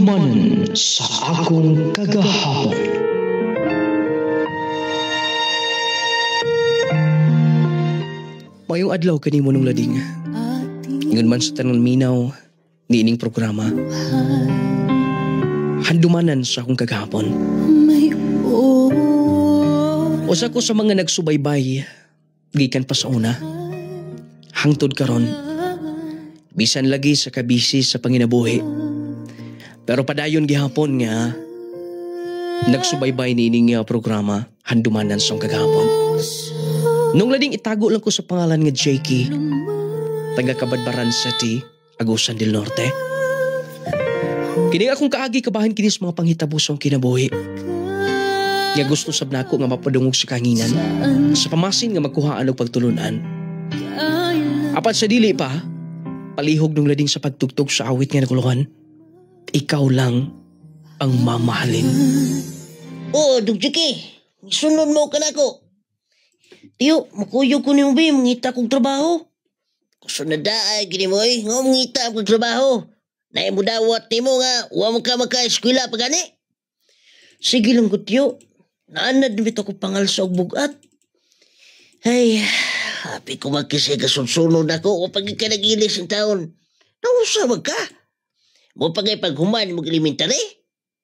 Handumanan sa akong kagahapon. Mayong adlaw kanimo nung lading. Ingon man sa tanan minaw niining programa. Handumanan sa akong kagahapon. Usa ko sa mga nagsubaybay gikan pa sa una. Hangtod karon. Bisan lagi sa kabisi sa panginabuhi. Pero padayon gihapon nga nagsubaybay niining programa Handumanan sa akong kagahapon. Nung lading itago lang ko sa pangalan nga Jakey, taga Kabadbaran City, Agusan del Norte. Kini akong kaagi kabahin kini sa mga panghitabo sa kinabuhi. Nga gusto sab nako nga mapadungog sa kanginan, sa pamasin nga magkuhaan og pagtulunan. Apan sa dili pa, palihog nung lading sa pagtugtog sa awit nga naguluhan, ikaw lang ang mamahalin. Oh, Dugjiki, sunod mo ka na ko. Tiyo, makuyog ko niyo ba mangita kong trabaho? Gusto na daay, gini mo nga mangita kong trabaho. Naay mo dawat ni mo nga, huwag mo ka maka-eskwila pa gani. Sige lang ko, tiyo. Naanad na bito ko pangal sa bugat. Ay, happy ko magkisay kasunsunod ako o pag ikanagilis ang taon. Nausawag ka. Mo pagay paghuman mo elementary?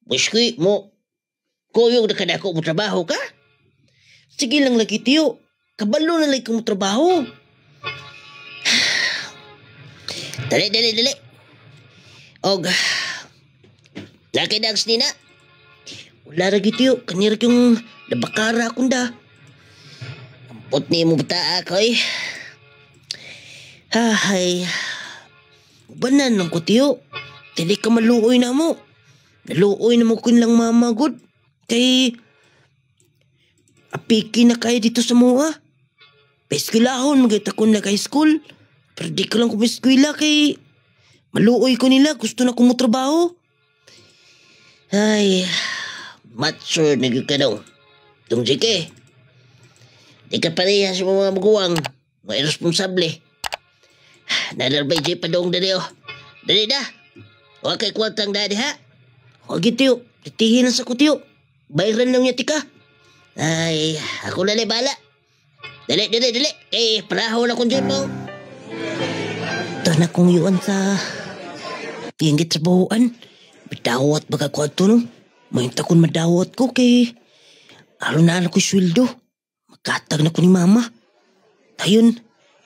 Buskwi mo. Kuyog na kadako mo trabaho ka? Sige lang lagi, tiyo. Kabalo na lang kong trabaho. Dali. Og, nakidags nina. Wala lagi, tiyo. Kanira yung nabakara akong da. Ampot ni mo bata ako eh. Ay, banan lang ko, tiyo. Dili ka maluoy na mo. Naluoy na mo kun lang mamagod. Kay apiki na kayo dito sa mua. Paeskwilahon, magita ko na kay school. Pero di ko lang kumiskwila kay maluoy ko nila. Gusto na kong trabaho. Ay, matsur na ka daw. Tungjike. Di ka pareha sa mga maguwang. Mga irresponsable. Nadarbay jay pa daw dali oh. Dali na. Huwag kay kwartang dadi ha. Huwag ito. Titihin na sa kutiyo. Bayran lang niya tika. Ay, ako na bala. Dali. Parahaw na kong dyan mo. Ito na kong iwan sa tingit sa buhuan. Madawat baga kwarto no. Mahinta kong madawat ko kay aron na ko sweldo. Magkatag na ko ni mama. Tayon,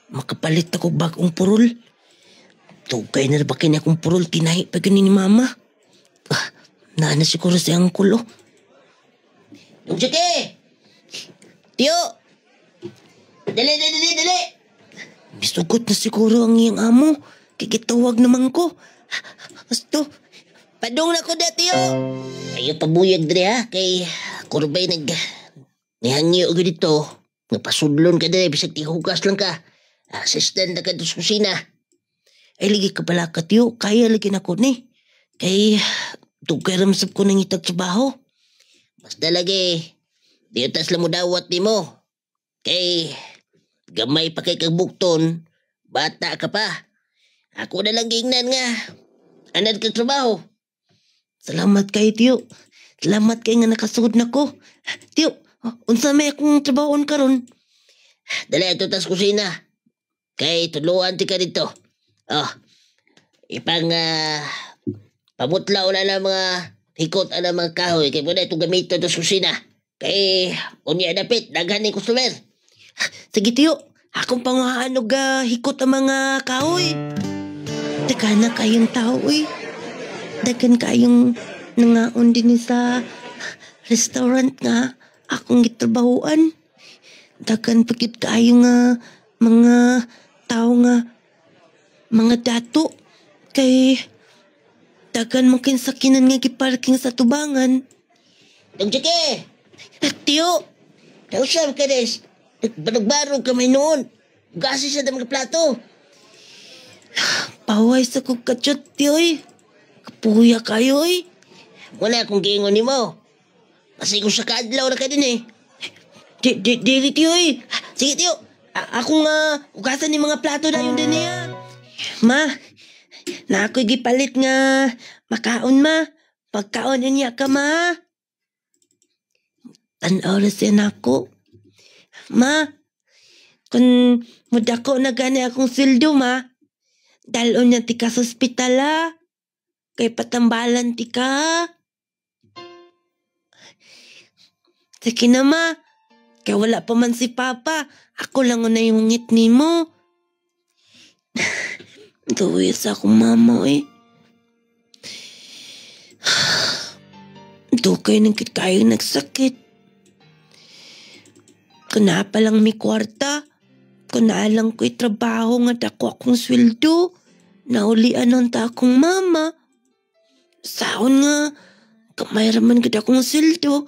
makapalit ako bagong purol. Tugay na ba kanya akong purol tinahi pa ganin ni mama. Naana siguro si angkulo. Dugjike! Tiyo! Dali! Misugot na siguro ang iyang amo. Kikitawag naman ko. Basto, padong na ko na, tiyo! Ayaw pabuyag dali ha. Kay kurbay nihangyo ko dito. Napasudlon ka dali. Bisag tihugas lang ka. Assistant na ka doon sa kusina. Ay, lagi ka pala ka, tiyo. Kaya lagi na ko ni. Kay tugay ramsap ko ng itag trabaho. Basta lagi, di utas lang mo dawat ni mo. Kay, gamay pa kay kagbukton, bata ka pa. Ako na lang gingnan nga. Anad kang trabaho. Salamat kay tiyo. Salamat kay nga nakasugod na ko. Tiyo, unsa may akong trabahoon karon. Dali, ito tas kusina. Kay, tuluan ti ka dito. Ipang, pamutlaw na ng mga hikot na mga kahoy. Kaya muna itong gamito sa kusina. Kay unya dapit, daghan ni customer. Sige tiyo, akong pangahanog hikot ang mga kahoy. Daghan na kayong tao eh. Daghan kayong nangaon din sa restaurant nga akong gitrabahuan. Daghan pagit kayong mga tao nga mga dato. Kay daghan man kinsakinan nga giparking sa tubangan. Dugjike! Tiyo! Nausap ka des. Nagbarog ka may noon. Gasi sa mga plato. Paway sa kong katsot, tiyo eh. Kapuya kayo eh. Wala akong giingon ni mo. Kasi kung sa kaadlaw na ka din eh. Dili tiyo eh. Sige tiyo. Ako nga, ugasan ni mga plato na yun din niya. Ma, na ako'y gipalit nga makaon ma. Pagkaon niya ka, ma. Tanaw na siya na ako. Ma, kung mudako na gani akong sildo, ma, dalon niya tika sa ospital, ha. Kay patambalan tika. Sige na, ma. Kaya wala pa man si Papa. Ako lang na yung ngit ni mo. Duwi sa akong mama, eh. Dugay ng kayo nagsakit. Kuna pa lang may kwarta. Kuna lang ko'y trabaho nga dako akong sweldo. Naulian ang ta akong mama. Saon nga, kamay raman gid akong sweldo.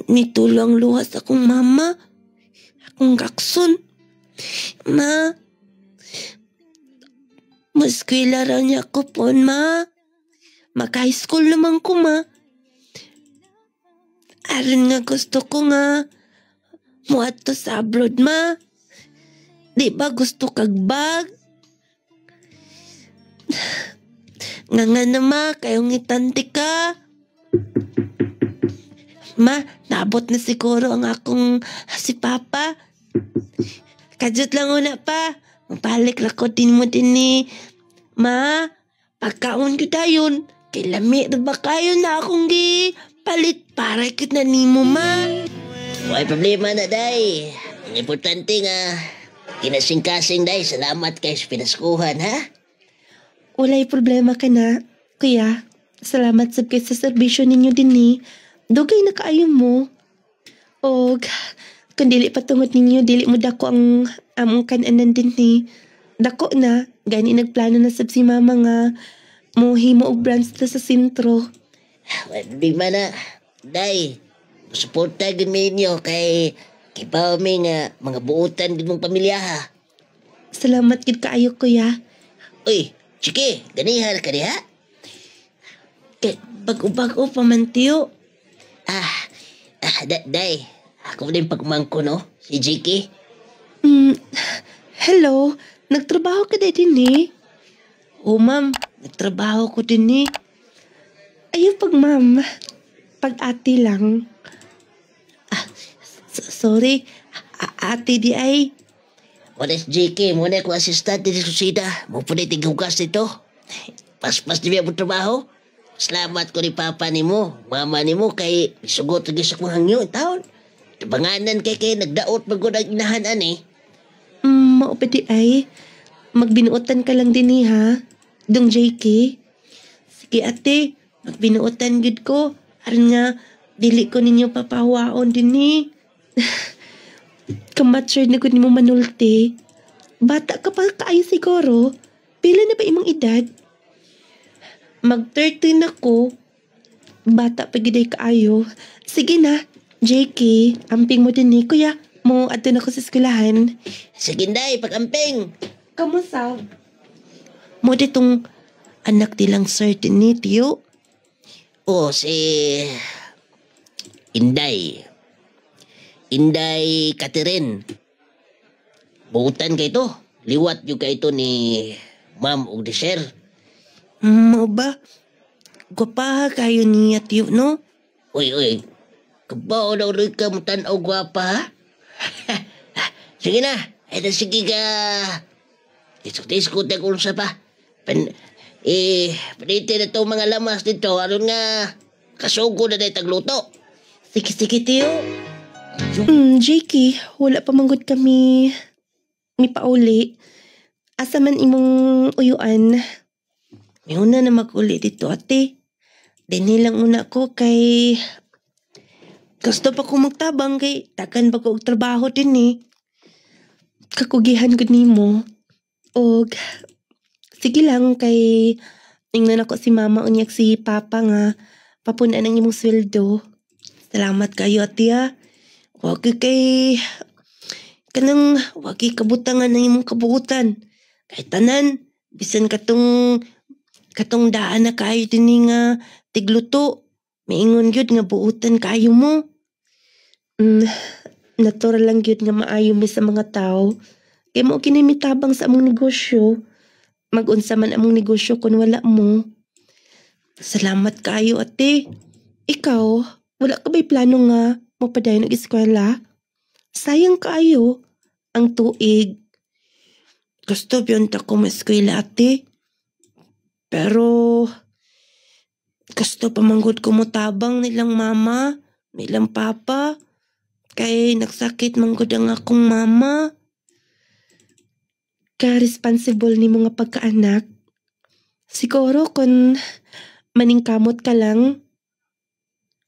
Nitulang luwas akong mama. Akong kakson. Ma, maskwila raw niya ko po, ma. Mag-high school naman ko, ma. Aron nga gusto ko nga muadto sa abroad, ma. Di ba gusto kag bag? Nga na, ma, kayong itanti ka. Ma, naabot na siguro ang akong si Papa. Kajut lang una pa. Mabalik lang ko din mo din ni. Ma, pagkaon ko dayon. Kay lami na ba kayo na akong palit para ikit na nimo, ma. May problema na, day. Ang importante nga, kinasing-kasing, day. Salamat kayo sa pinaskuhan, ha? Walay problema ka na, kuya. Salamat sab kay sa serbisyo ninyo din ni. Dugay na kaayo mo. O, kung dili patungod ninyo, dili mo dako ang among kananan din ni. Dako na, gani nagplano na sab si mama nga mohimo og branch ta sa sentro. May problema na, day. Suporta gid mi inyo kay kipaw mi nga mga buutan gid mong pamilya, ha? Salamat gid kaayo, kuya. Uy, sige, ganihan ka diha? Kay bag-o pa man tiyo. Day. Ako din pagmangko, no? Si Jiki. Hello, nagtrabaho ka din ni? O, ma'am, nagtrabaho ko din ni. Ayaw pag ma'am, pag ate lang. Sorry, ate di ay. What is Jiki? Muna ko assistant din sa sida. Mo po tighugas nito. Pas-pas di mo trabaho. Salamat ko ni Papa ni mo, Mama ni mo, kay sugot lagi sa kong hangyo. Taon. Tabanganan kay nagdaot magod ang inahanan, eh. Maupiti ay, magbinuotan ka lang din ha, dong JK. Sige ate, magbinuotan gid ko. Aron nga, dili ko ninyo papawaon din ni. Kamatsure na ko ni mo manulti. Bata ka pa kaayo siguro. Pila na ba imong edad? Mag-13 ako. Bata pa giday kaayo. Sige na, JK, amping mo din ni. Kuya, mo adto na ko sa eskwelahan. Sige, day, pag-amping. Kamusta? Mo ditong anak nilang sir din ni tiyo. O, si Inday. Inday Catherine. Buutan kay to. Liwat yung kay to ni Ma'am og Desher. Mo ba? Gwapa kayo niya tiyo, no? Uy. Kabaw na ulit ka mo tanaw gwapa, ha? Sige na. Ay na sige ka. Iskut-iskut na kung sa pa. Paniti na itong mga lamas dito. Aron nga kasugo na tayo tagluto. Sige tiyo. JK, wala pa manggod kami ni pauli. Asa man imong uyuan? May una na mag-uli dito, ate. Dini lang una ko kay gusto pa ko magtabang kay takan pa ko og trabaho din ni. Kakugihan gud nimo. Og sige lang kay ingnan ako si mama unyag si papa nga papunan ang imong sweldo. Salamat kayo, ate, ha. Wag kay kanang wag kabutangan ng imong kabuutan. Kay tanan bisan katong daan na kayo din nga tigluto. Maingon gyud nga buutan kayo mo. Natural lang gyud nga maayo mi sa mga tao. Kay mo kinimitabang sa among negosyo. Mag-unsa man among negosyo kun wala mo. Salamat kaayo ate. Ikaw, wala ka ba'y plano nga mapadayon og eskwela? Sayang kaayo ang tuig. Gusto biyonta ko ma-eskwela ate. Pero gusto pa manggod ko motabang nilang mama, nilang papa. Kay nagsakit manggod ang akong mama. Ka-responsible ni mga pagkaanak. Siguro kung maningkamot ka lang,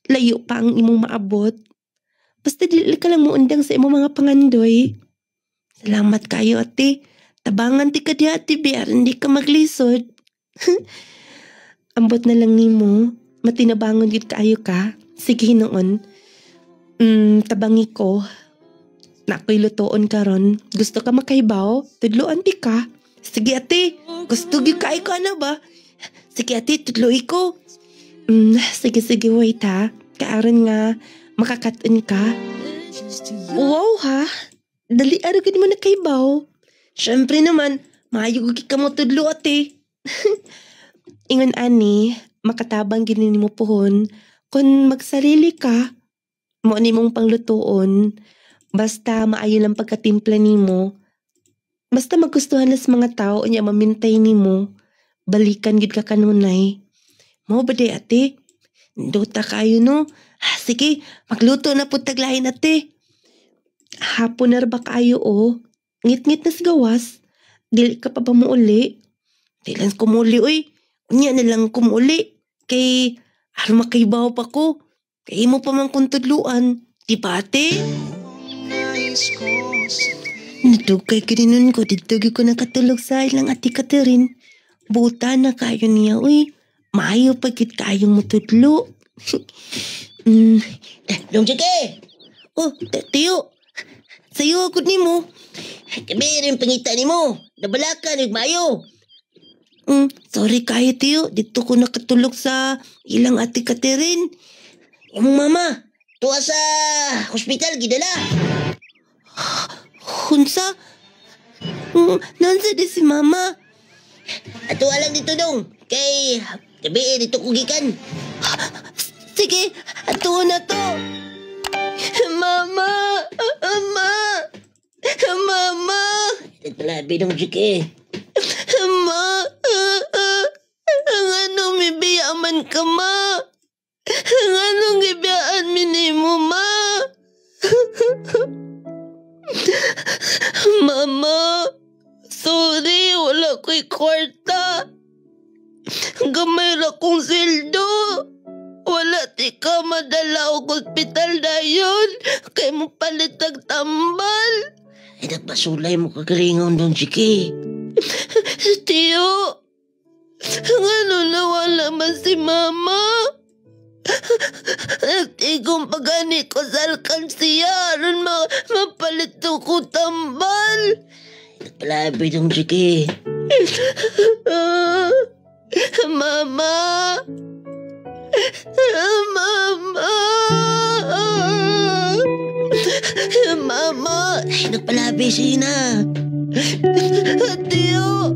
layo pa ang imong maabot. Basta dili ka lang muundang sa imong mga pangandoy. Salamat kayo ate. Tabangan ti ka di ate biar hindi ka maglisod. Ambot na lang nimo. Matinabangon gid kaayo ka. Sige noon. Tabangi ko. Nakoy lutoon karon. Gusto ka makahibaw? Tudloan di ka. Sige ate. Gusto gyud kaayo ka na ba? Sige ate, tudloy ko. Sige wait ha. Kaaron nga makakatun ka. Wow ha. Dali araw ka di mo nakahibaw. Siyempre naman, maayo ka mo tudlo ate. Ingon ani, makatabang ginin mo pohon. Kung magsarili ka, mo ni mong panglutoon. Basta maayo lang pagkatimpla nimo. Basta magustuhan las mga tao niya mamintay nimo. Balikan gid ka kanunay. Mo ba di ate? Duta kayo no? Sige, magluto na po taglahin ate. Hapon na ba kayo o? Ngit-ngit na gawas. Dili ka pa ba muuli? Di lang kumuli oy. Unya na lang kumuli. Kay makaibaw pa ko. Kay mo pa man kung tudluan. Di ba ate? Natugkay kininon ko. Ditugi ko nakatulog sa ilang ati Catherine. Buta na kayo niya uy. Maayo pagkit kayong matudlo. Dong Jike! Oh, tiyo. Sayo ako ni mo. Kami rin pangita ni mo. Nabalaka, nagmayo. Sorry kayo tiyo. Dito ko nakatulog sa ilang ati Catherine. Yung mama, tuwa sa hospital, gidala. Hunsa? Nansa di si mama? Atuwa lang dito dong. Kay kami dito kugikan. Sige, ato na to. Mama! Mama! Mama! Nagpalabi dong Jike. Ma! Ang anong mibiyaman ka, ma? Ang anong ibiyaan minimo, ma? Mama! Sorry, wala ko'y kwarta. Gamay ra kong sildo. Wala ti ka madala og ospital dayon. Kay mo palit ang tambal. Ay nagpasulay mo kagalingon dong Jike. Tiyo, ano nawala man si mama? Nagtigong pagani ko sa alkansiya. Aron mapalit ko tambal. Nagpalabi dong Jike. Mama! Mama! Mama! Ay nagpalabi sina. Tiyo!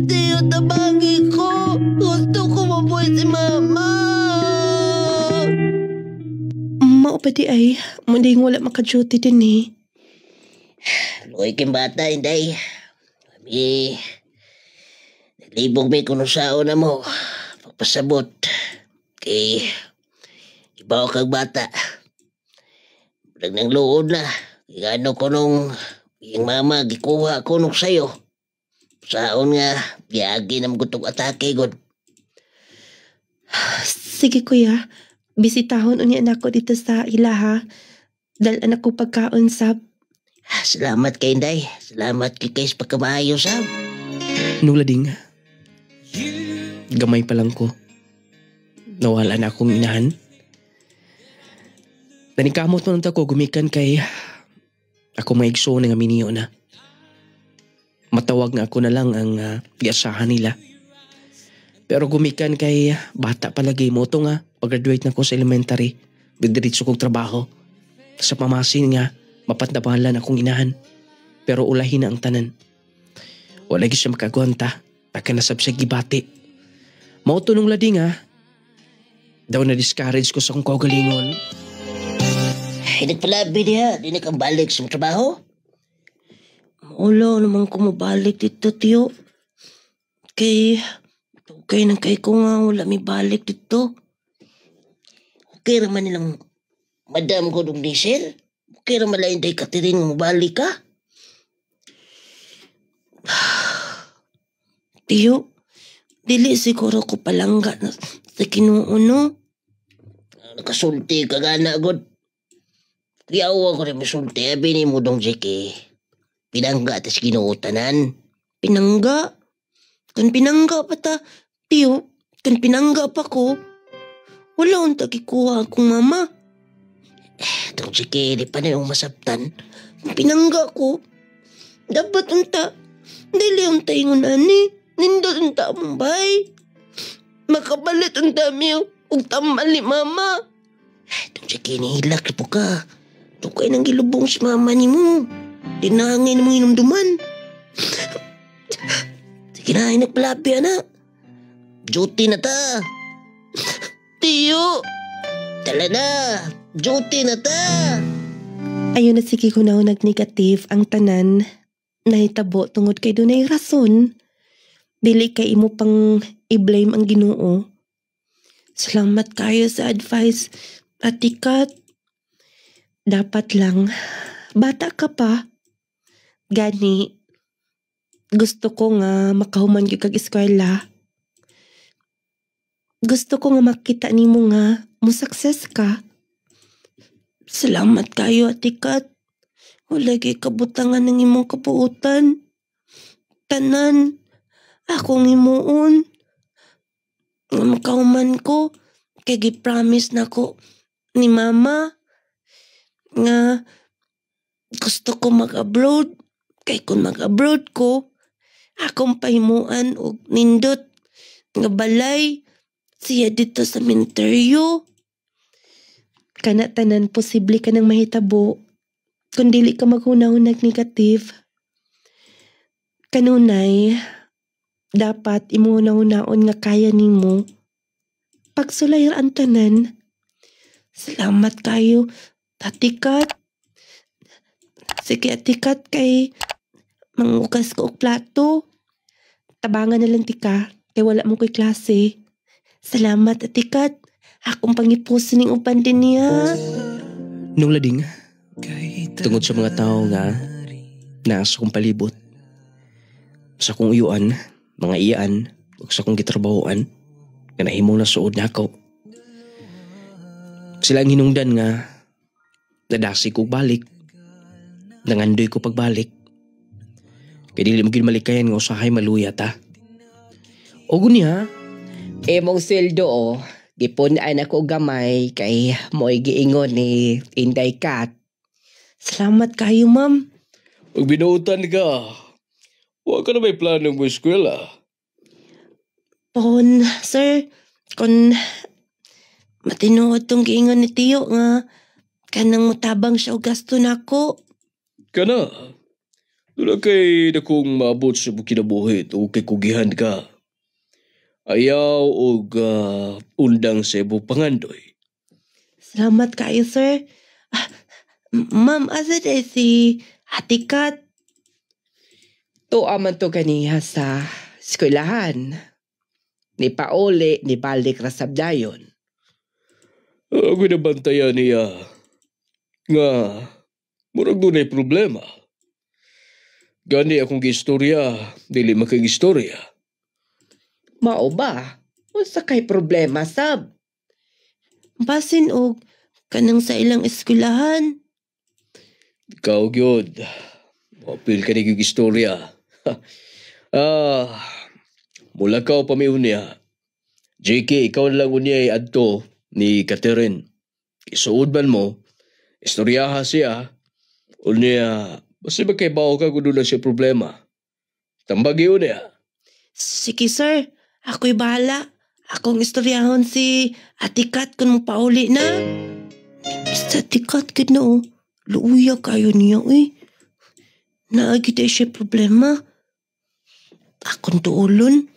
Tiyo, tabangi ko! Gusto ko mabuhay si mama! Mao pa di ay, munding wala maka-duty din eh. Luoy kim bata, inday. Kami, naglibog may kunusao na mo. Pagpasabot. Kay, ibaw kag bata. Bulag nang luod na. Kaya ano ko nung yung mama gikuha ko nung sayo. Saon nga, biyagi ng gutong atake god. Sige kuya, bisitahon unya na ako dito sa ilaha. Dahil anak ko pagkaon sab. Salamat kay inday. Salamat kay kays pagkamaayo sab. Nulading, gamay pa lang ko. Nawala na akong inahan. Nanikamot mo nang ko gumikan kay ako maigso na nga miniyo na. Matawag nga ako na lang ang giasahan nila. Pero gumikan kay bata palagi mo to nga. Pag-graduate na ko sa elementary, bidiritso kong trabaho. Sa pamasin nga, mapatnabalan akong inahan. Pero ulahin na ang tanan. Wala siya makagwanta. Pagka nasab siya gibati. Mao to nung lading daw na-discourage ko sa kong kaugalingon. Ay, nagpalabi niya. Di na kang balik sa trabaho. Wala naman ko mabalik dito, tiyo. Okay nang kay ko nga wala may balik dito. Okay raman nilang madam ko nung nisir. Okay raman lang hindi Catherine mo balik ka. Tiyo, dili siguro ko palangga na sa kinuuno. Nakasulti ka gana, God. Kriyawa ko rin masulti. Bini mo dong Jeke. Pinangga atas ginuutanan. Pinangga? Kan pinangga pa ta. Tiyo, kan pinangga pa ko. Wala akong tagikuha akong mama. Dong Jeke, di pa na yung masabtan. Pinangga ko. Dapat unta. Dili unta ingon ani. Nindot unta mong bay. Makabalit unta miyo. Ug tamal ni mama. Dong Jeke, nihilak po ka. Tukay nang gilubong si mama ni mo. Dinangin mo inumduman. Sige na, nagpalabi na. Duty na ta. Tiyo. Tala na. Duty na ta. Ayun na sige ko na nag-negative ang tanan. Nahitabo tungod kay dunay rason. Dili kay imo pang i-blame ang Ginoo. Salamat kayo sa advice, Ate Kat. Dapat lang, bata ka pa. Gani, gusto ko nga makahuman gyud kag eskwela. Gusto ko nga makita nimo nga mo success ka. Salamat kayo, Ate Kat. Wala kay kabutangan ng imong kabuutan. Tanan, akong imuon. Nga makahuman ko, kay gi-promise na ko ni Mama nga gusto ko mag-abroad. Kay kung mag-abroad ko, akong pahimuan og nindot nga balay siya dito sa minteryo. Kana tanan posible ka nang mahitabo kung dili ka maghunahunag negative. Kanunay, dapat imo hunahon nga kaya nimo. Pagsulayar ang tanan. Salamat kayo, Ate Kat. Sige, Ate Kat, kay mangugas ko og plato. Tabangan na lang tika, kay wala mo ko'y klase. Salamat, Ate Kat. Akong pangipusin ng upan din niya. Nung lading, tungod sa mga tao nga nasa kong palibot, sa kong uyuan, mga iyaan, o sa kong gitrabahoan, nga nahimong nasuod na ako. Sila ang hinungdan nga nadasi ko balik, nangandoy ko pagbalik. Kaya dili mo ginmalikayan nga usahay maluya ta. O gunya, Mong sweldo gipunaan ako gamay kay mo'y giingon ni Inday Kat. Salamat kayo, ma'am. pag binuutan ka, huwag ka na may planong mo eskwela. Pon, sir, kung matinuod tong giingon ni Tiyo nga kanang mutabang siya o gasto na ako. Kana, doon kay na kung maabot sa kinabuhit o kay kugihan ka. Ayaw o undang sa ibo pangandoy. Salamat kayo, sir. Ma'am, asa day si Ate Kat? Tuwa man to ganiha sa eskwelahan. Ni pauli, ni balik rasabdayon. Ako nabantayan niya nga murag doon ay problema. Gani akong gistorya, dili makagistorya. Mao ba? Unsa kay problema sab? Basin og kanang sa ilang eskwelahan. Ikaw gyud. Mapil ka ni gistorya. Mula ka o pamiun niya. JK, ikaw na lang unya ay adto ni Catherine. Isuod man mo, istoryaha siya. Unya, basta ba kay bao ka kung doon siya problema? Tambag yun niya. Sige, sir. Ako'y bahala. Akong istoryahon si Ate Kat kung mapauli na. Sa Ate Kat, no? Luuya kayo niya, uy. Naagita siya problema. Akong tuulon.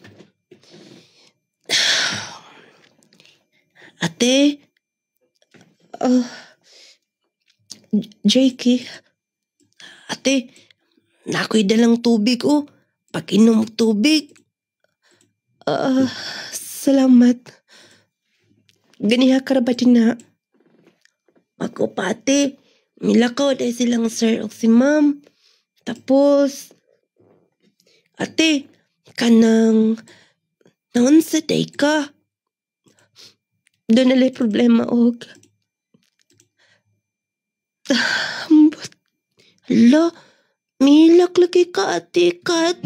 Ate, Jakey, ate, nakoy dalang tubig o. Pag-inom og tubig. Salamat. Ganiha karabatin na. Ako pa ate, milakaw dahil silang sir o si ma'am. Tapos, ate, kanang naon sa day ka. Doon nalay problema og. Hala, milak lagi ka ate kat.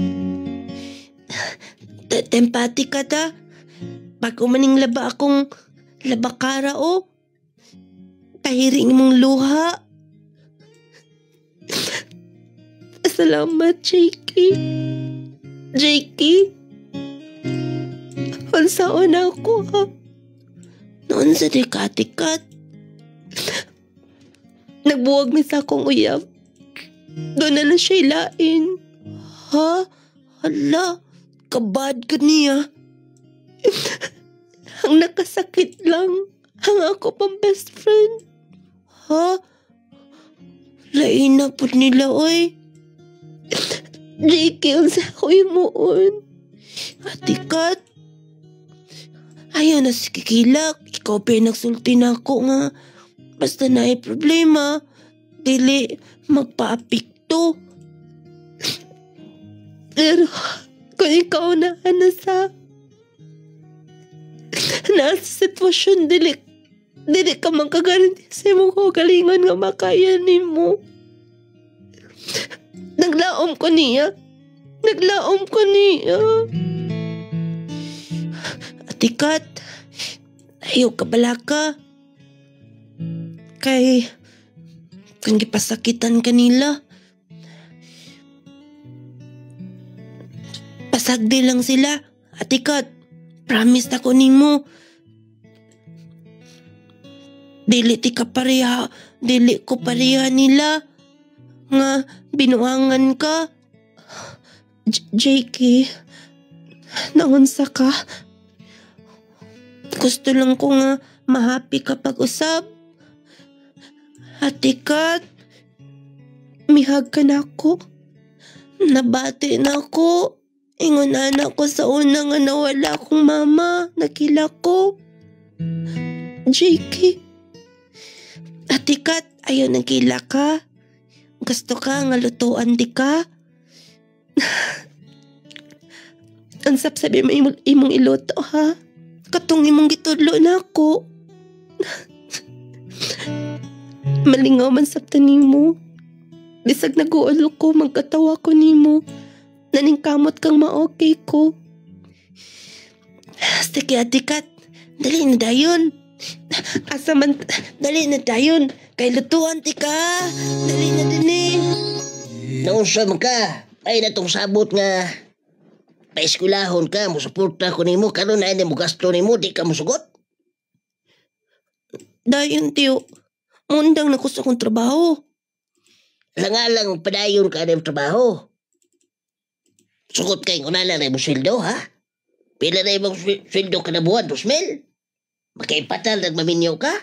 Tempati ka ta. Pag umaning laba akong labakara o. Tahiring mong luha. Salamat, Jakey. Jakey. Unsaon ako ha. Noon sa dikatikat. Nagbuwag mi sa akong uyab. Doon na siya ilain. Ha? Hala, kabad ka niya. Ang nakasakit lang. Ang ako pang best friend. Ha? Lain na po nila, oy. Jakey, unsa ko imuon. Atikat. Ayaw na si Kikilak. Ikaw pa nagsulti na ako nga. Basta na ay problema. Dili magpa-apikto. Pero kung ikaw na sa nasa sitwasyon, dili ka magkagaranti sa imong kagalingon nga makayanin mo. Naglaom ko niya. Atikat, ayaw ka balaka. Kay, kung gipasakitan kanila, pasagdi lang sila. Atikat, promise ako nimo. Dili ko pareha nila. Nga, binuangan ka. Jakey, naunsa ka? Gusto lang ko nga mahappy kapag usap. Atikat, mihag ka na ako. Nabati na ako. Ingunan ako sa una nga nawala akong mama. Nakila ko. Jakey, Atikat, ayaw nakila ka. Gusto ka nga lutuan di ka. Ansap sabi mo imong iluto ha. Katong imong gitudlo na ako. Malingaw man sabtan nimo. Bisag naguulo ko, magkatawa ko nimo. Naningkamot kang ma-okay ko. Sige Atikat, dali na dayon. Asa man, dali na dayon. Kay lutuan ti ka. Dali na din eh. Naunsa man ka? Ay natong sabot nga paeskulahon ka, musuporta ko nimo karon na mo gasto nimo, di ka musugot. Dayon tiyo, mundang na ko sa akong trabaho. Langalang padayon ka ng trabaho. Sugot kay unala na mo sweldo ha? Pila na imong sweldo ka na buwan, 2,000? Makaipatal nagmaminyaw ka?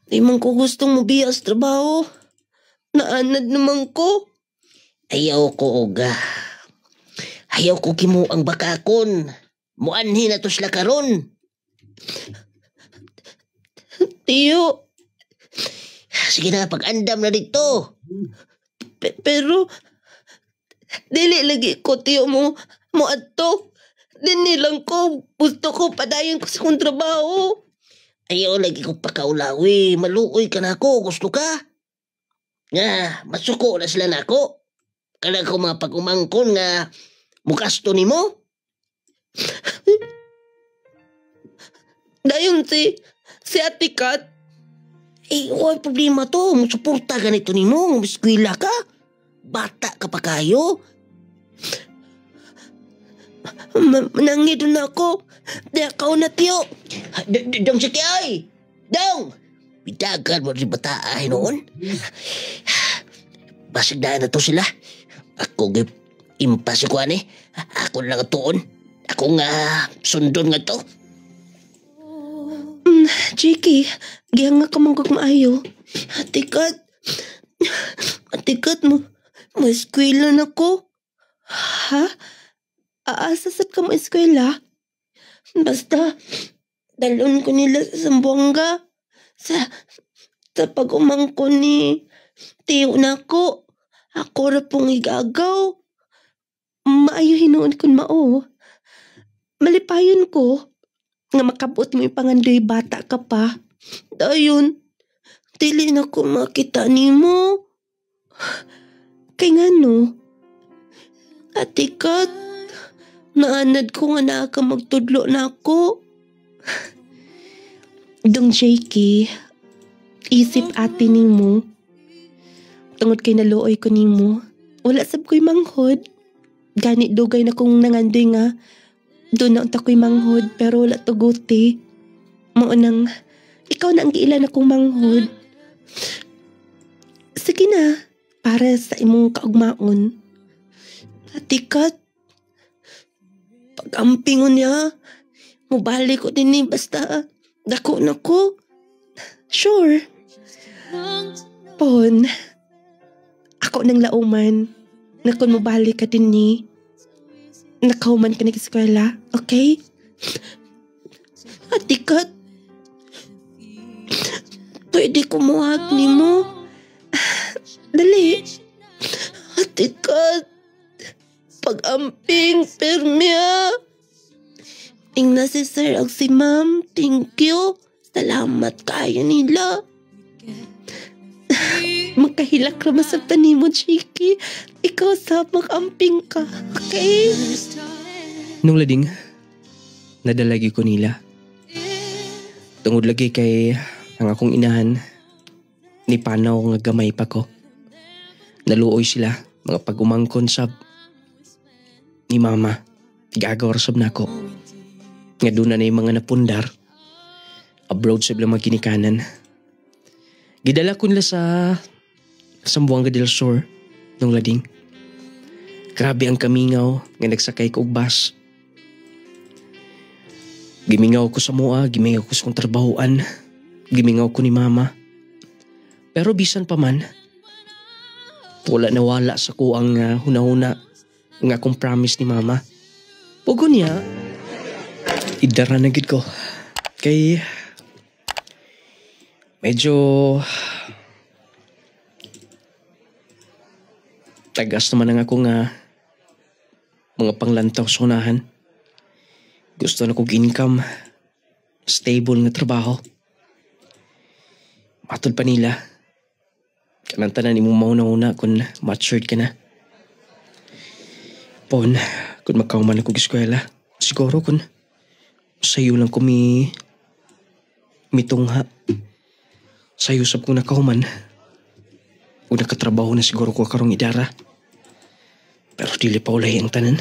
Di man ko gustong mabiyas trabaho. Naanad naman ko. Ayaw ko oga. Ayaw ko kimo ang bakakon. Muanhi na to sila karon. Tiyo. Sige na, pag-andam na dito. Pero, dili lagi ko tiyo mo adto. Dili lang ko. Gusto ko padayon ko sa kong trabaho. Ayaw lagi ko pakaulawi. Maluoy ka na ako. Gusto ka? Nga, masuko na sila na ako. Kala ko mga pag-umangkon nga mukasto ni mo. Dayon si Atikat. Wala problema to. Musuporta ganito ni mo. Miskwila ka. Bata ka pa kayo. Manangid na ako. Di ako na tiyo. Dong sige ay. Dong! Bidagan mo rin bata ay noon. Basig na to sila. Ako impas ko ani. Ako lang tuon. Ako nga sundon nga to. Jiki, gihanga ka mong maayo. Atikat. Atikat mo. Eskwela na ko. Ha? Aasasap ka mo eskwela? Basta, dalon ko nila sa Zamboanga. Sa pag-umangko ni Tiyo na ko. Ako ra pong igagaw. Maayo hinuon kun mao. Malipayon ko nga makabot mo yung pangandoy bata ka pa. Dayon, dili na ko makita nimo. Kay nga no, atikat, naanad ko nga naa ka magtudlo na ako. Dong Jakey, isip ate nimo. Tungod kay naluoy ko nimo, wala sab ko'y manghod. Ganit dugay na kong nangandoy nga, doon na unta ko'y manghod pero wala tuguti. Mao nang, ikaw na ang giilan akong manghod. Sige na, para sa imong kaugmaon. Atikat, pag-ampingon niya, mubalik ko din ni basta dako na ko. Sure. Pon, ako nang lauman na kung mubalik ka din ni, nakauman ka nag-eskwela, okay? Atikat, pwede kumuhag ni mo. Dali. Atikat, pag-amping, permya. Tingnan si sir ag si ma'am, thank you. Salamat kayo nila. Magkahilak raman sa tanimo, Chiki. Ikaw sa mag-amping ka, okay? Nung lading, nadalagi ko nila. Tungod lagi kay ang akong inahan, ni panaw nga gamay pa ko. Naluoy sila, mga pag-umangkon sab ni mama. Gagawar sab na ko. Nga doon na yung mga napundar. Abroad sab lang magkinikanan. Gidala ko nila sa Zamboanga del Sur nung lading. Grabe ang kamingaw nga nagsakay ko og bus. Gimingaw ko sa mua, gimingaw ko sa kong trabahoan, gimingaw ko ni mama. Pero bisan pa man, wala nawala sa ko ang hunahuna nga akong promise ni mama. Pugo niya, idara na gid ko. Kay medyo tagas naman ang ako nga mga panglantaw sa unahan. Gusto na kong income, stable na trabaho. Matod pa nila, kanantanan imong mauna-una kung matured ka na. Pon, kung makauman ako eskwela, siguro kung sayo lang ko mitungha. Sayo sab kong nakauman. Kung nakatrabaho na siguro ko karong idara. Pero dili pa ulay ang tanan.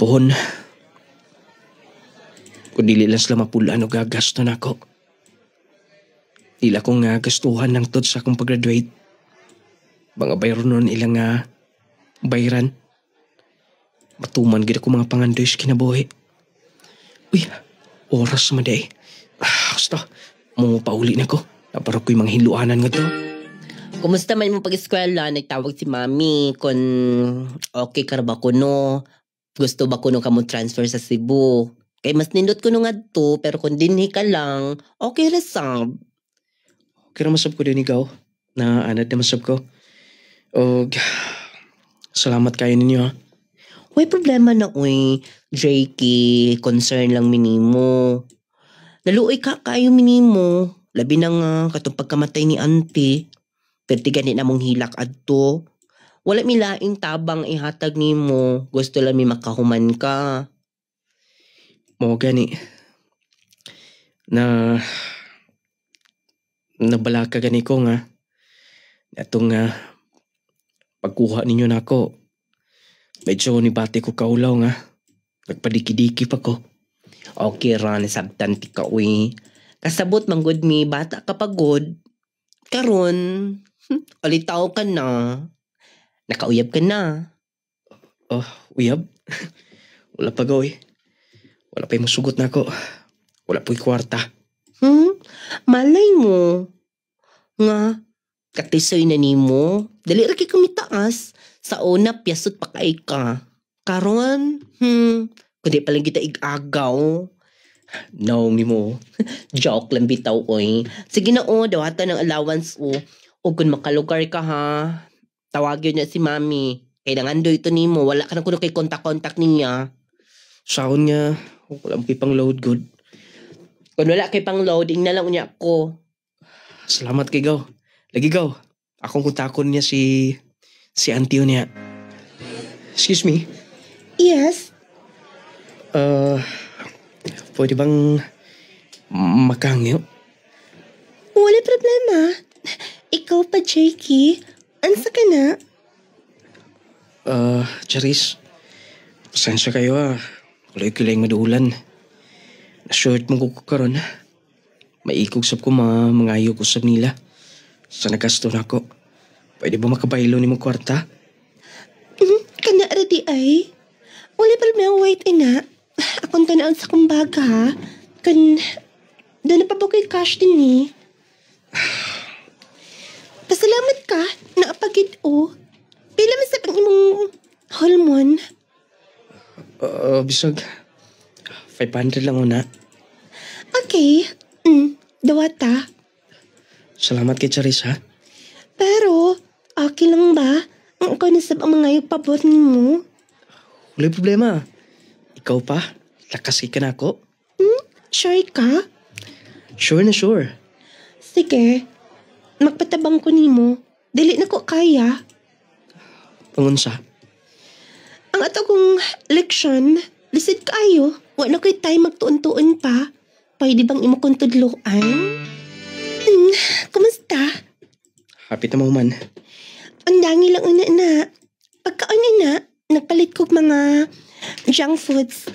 Pohon, kung dili lang sila mapulaan o gagasto na ako. Dila kong gastuhan ng tod sa akong pag-graduate. Mga bayro nun ilang bayran. Matuman gid ako mga pangandoy sa kinabuhi. Uy, oras maday. Basta, pauli na ko. Naparok ko'y mga hiluanan nga to. Kumusta man mo pag-eskwela? Nagtawag si mami kung okay ka ba kuno? Gusto ba kuno ka mo transfer sa Cebu? Kay mas nindot kuno nga to, pero kung dinhi ka lang, okay resab. Okay na masab ko din ikaw. Na anad na masab ko. O, salamat kayo ninyo ha. May problema na Jakey, concern lang minimo. Naluoy ka kayo minimo. Labi na nga katong pagkamatay ni auntie. Perti ganit na mong hilak adto. Wala mi laing tabang ihatag nimo. Gusto lang mi makahuman ka. Mo gani. Nabala ka gani ko nga. Atong pagkuha ninyo na ako. Medyo nibati ko kaulaw nga. Nagpadiki-diki pa ko. Okay ran, sabtan ti ka Kasabot manggod mi, bata ka pagod. Karon, alitaw ka na. Nakauyab ka na. Oh, uyab? Wala pa gaw eh. Wala pa yung masugot na ako. Wala po'y kwarta. Malay mo. Nga, katisoy na nimo. Dali ra kay kumitaas. Sa una, piyasot pa kay ka. Karon, kundi palang kita igagaw. Naong ni mo. Joke lang bitaw, oy. Sige na, dawatan ng allowance, O kung makalugar ka, ha, tawagin niya si mami. Kaya nangandoy ito ni mo. Wala ka na kuno kay kontak-kontak niya. Saon niya, wala mo kay pang load good. Kung wala kay pang loading na lang niya ako. Salamat kay Gaw. Lagi Gaw, akong kontakon niya si auntie niya. Excuse me, Yes? pwede bang makangyo? Wala problema. Ikaw pa, Jakey. Ansa ka na? Charis, pasensya kayo Wala yung kilayang maduulan. Na-short mong kukaroon. Maikog sab ko mangayo ko sab nila. Sa nagasto na ako. Pwede ba makabaylo ni mong kwarta? Kana ready ay? Wala problema, wait ina. Akong tanaon sa kumbaga, ha? Doon na pa ba ko'y cash din eh. Pasalamat ka, naapagid Pila man sa pang imong hormone. Bisag, 500 lang una. Okay, dawata. Salamat kay Charis, ha? Pero, okay lang ba? Ang ikaw nasab ang mga pabor mo. Wala yung problema. Ikaw pa, lakas ka na ako. Sure ka? Sure na sure. Sige, magpatabang ko nimo. Dili na ko kaya. Pangunsa. Ang ato kong leksyon, lisid kayo. Wala ko'y time magtuon-tuon pa. Pwede bang imo kong tudloan? Kumusta? Happy na mo man. Ang dangi lang una na. Pagkaon na, nagpalit ko mga junk foods.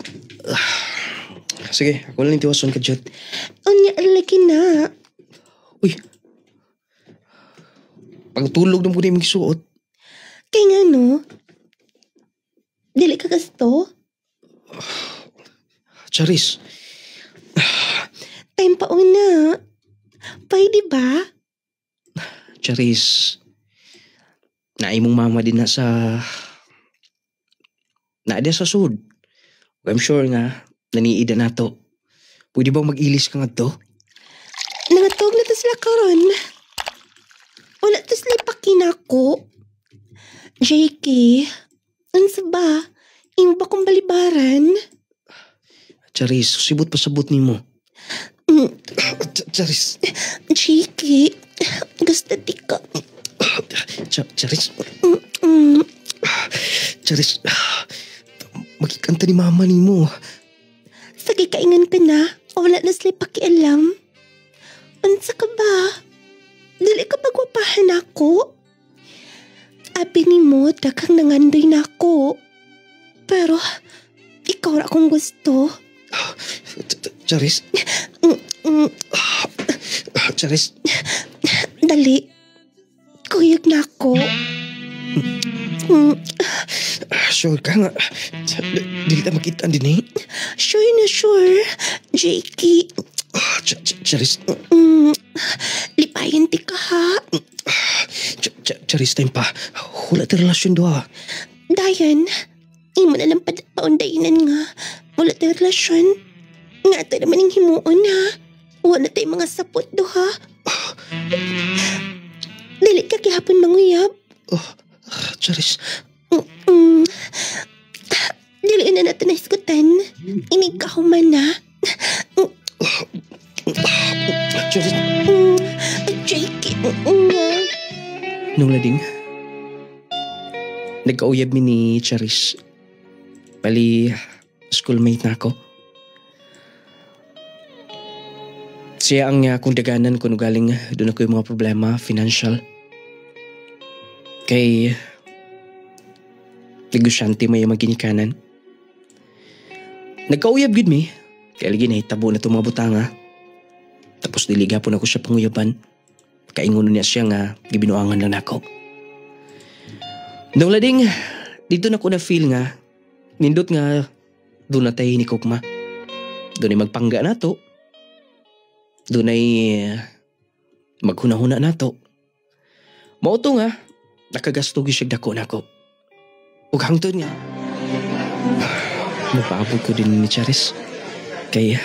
Sige, ako lang tiwason ka, Jot. Unya, laki na. Uy. Pagtulog na mo na yung suot. Kaya nga no, dili ka gasto? Charis. Time pa una. Pwede ba? Charis. Naimong mama din na sa... Naada sa sud. I'm sure nga, naniida na to. Pwede bang mag-ilis ka nga to? Nangatog na to sila karon. Wala to sila pakinako. JK, ansa ba? Imo ba kong balibaran? Charis, sibot pa sabot ni mo. Charis. JK, gusto di ka. Charis. Charis. Magkikanta ni mama ni mo. Sige, kaingan ka na. O wala na sila pakialam. Ansa ka ba? Dili ka pagwapahan ako. Abi ni mo, daghang nangandoy na ako. Pero, ikaw ra akong gusto. Charis. Charis. Dali. Kuyog na ako. Sure ka nga. Dili ta makita din eh. Sure na sure. Jakey. Charis. Lipayan ti ka ha. Charis time pa. Wala tayo relasyon doha. Dayan, imo na lang paundainan nga. Wala tayo relasyon. Nga tayo naman yung himuon ha. Wala tayo mga sapot do ha. Dili ka kihapon manguyab. Charis. Dili na natin naiskutan. Inig ka human na. Charis. Jakey. Nung lading, nagkauyab mi ni Charis. Bali, schoolmate na ako. Siya ang kung daganan kung galing doon ako yung mga problema, financial. Kay negosyante may maginikanan. Nagkauyab gud mi. Kaya lagi na itabo na itong mga butanga. Tapos diliga po na ko siya panguyaban. Kaingon niya siya nga gibinuangan lang nako. Nung lading, dito na ko na feel nga nindot nga doon na tayo ni Kukma. Doon ay magpangga na to. Doon ay maghuna-huna na to. Mauto nga, nakagasto siya dako na ko. Ug hangtod nga, mapaabot ko din ni Charis. Kaya,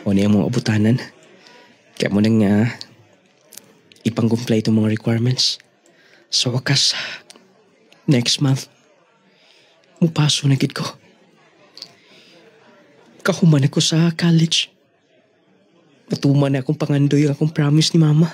o niya mong abutanan. Kaya mo nang ipang-comply itong mga requirements. Sa wakas, next month, mupaso na gid ko. Kahuman ako sa college. Patuman na akong pangandoy ang akong promise ni mama.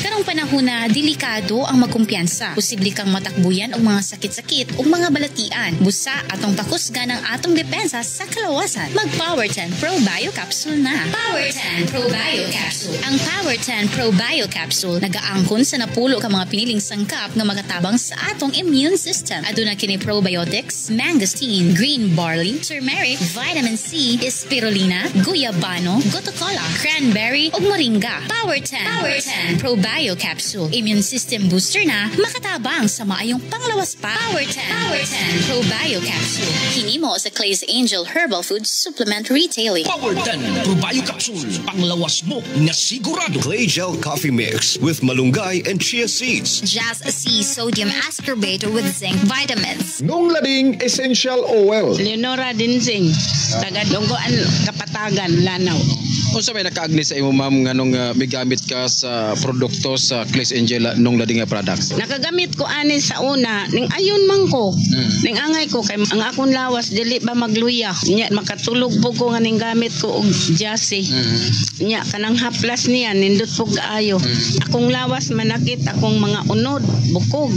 Karong panahon na delikado ang magkumpiyansa. Posible kang matakbuyan og mga sakit-sakit o mga balatian. Busa atong pakusgan ang atong depensa sa kalawasan. Mag Power 10 Pro Bio Capsule na. Power 10 Pro Bio Capsule. Ang Power 10 Pro Bio Capsule nagaangkon sa napulo ka mga piniling sangkap nga magatabang sa atong immune system. Aduna kini probiotics, mangosteen, green barley, turmeric, vitamin C, spirulina, guyabano, gotocola, cranberry ug moringa. Power 10. Power 10 Pro Bio Capsule. Immune system booster na makatabang sa maayong panglawas pa. Power 10. Power 10 Pro Bio Capsule. Hinimo sa Clay's Angel Herbal Food Supplement Retailing. Power 10 Pro Bio Capsule. Panglawas mo na sigurado. Clay Gel Coffee Mix with malunggay and chia seeds. Jazz C Sodium Ascorbate with zinc vitamins. Nung Lading Essential Oil. Leonora Dinsing, taga Dugoan, Kapatagan, Lanao. Unsa may nakaagni sa imo ma'am nganong migamit ka sa produkto sa Clay's Angel nung lading nga products? Nakagamit ko ani sa una, ning ayon man ko. Ning angay ko kay ang akong lawas dili ba magluya. Nya makatulog po ko nga ning gamit ko og jasi. Nya kanang haplas niya nindot pug kaayo. Akong lawas manakit akong mga unod, bukog.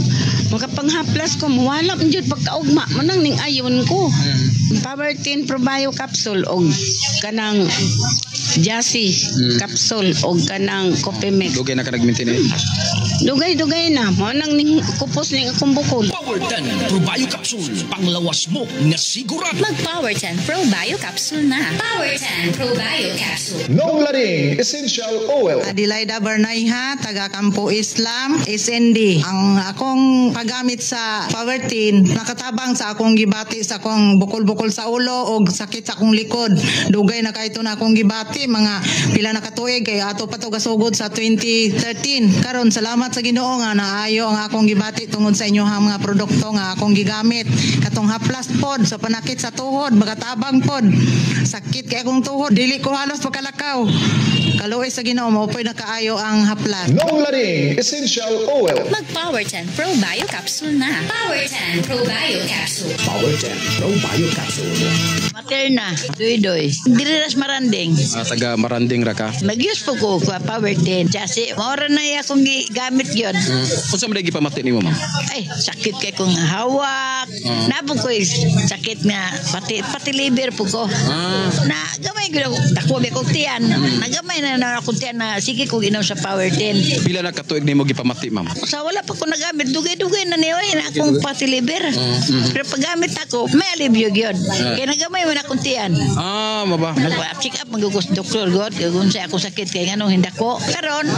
Makapanghaplas ko muwala man jud pagkaugma mo nang ning ayon ko. Power 10 Pro Bio Capsule og kanang Jasi capsule o kanang coffee mix. Dugay na ka nag-maintain eh? Dugay na. Mo nang ning kupos ning akong bukol. Power 10 Pro Bio Capsule. Panglawas mo na sigurado. Mag Power 10 Pro Bio Capsule na. Power 10 Pro Bio Capsule. Nung Lading Essential Oil. Adelaida Bernayha, taga Kampo Islam, SND. Ang akong paggamit sa Power 10, nakatabang sa akong gibati sa akong bukol-bukol sa ulo o sakit sa akong likod. Dugay na kahit na akong gibati, mga pila na katuig kay ato pa to gasugod sa 2013. Karon salamat sa Ginoo nga naayo ang akong gibati tungod sa inyo mga produkto nga akong gigamit. Katong haplas pod sa panakit sa tuhod, makatabang pod. Sakit kay akong tuhod, dili ko halos pagkalakaw. Kaluoy sa Ginoo mao po'y nakaayo ang haplas. Nung Lading Essential Oil. Mag Power 10 Pro Bio Capsule na. Power 10 Pro Bio Capsule. Power 10 Pro Bio Capsule. Materna, Duidoy. Diriras Maranding. Taga Maranding ra ka. Nag-use po ko sa Power 10. Jasi, maura na akong gamit yun. Unsa man gi pamati nimo ma'am? Ay, sakit kay kong hawak. Napong ko sakit nga pati liver po ko. Na gamay ko dako be ko tiyan. Nagamay na ako tiyan na sige ko ginaw sa Power 10. Pila na katuig nimo gi pamati ma'am? Sa wala pa ko nagamit dugay-dugay na niya na akong pati liver. Pero paggamit ako, may alibyo gyud. Kaya nagamay man akong tiyan. Maba. Nag-check up magugos doktor god kung sa ako sakit kay nganong hindi ko. Karon,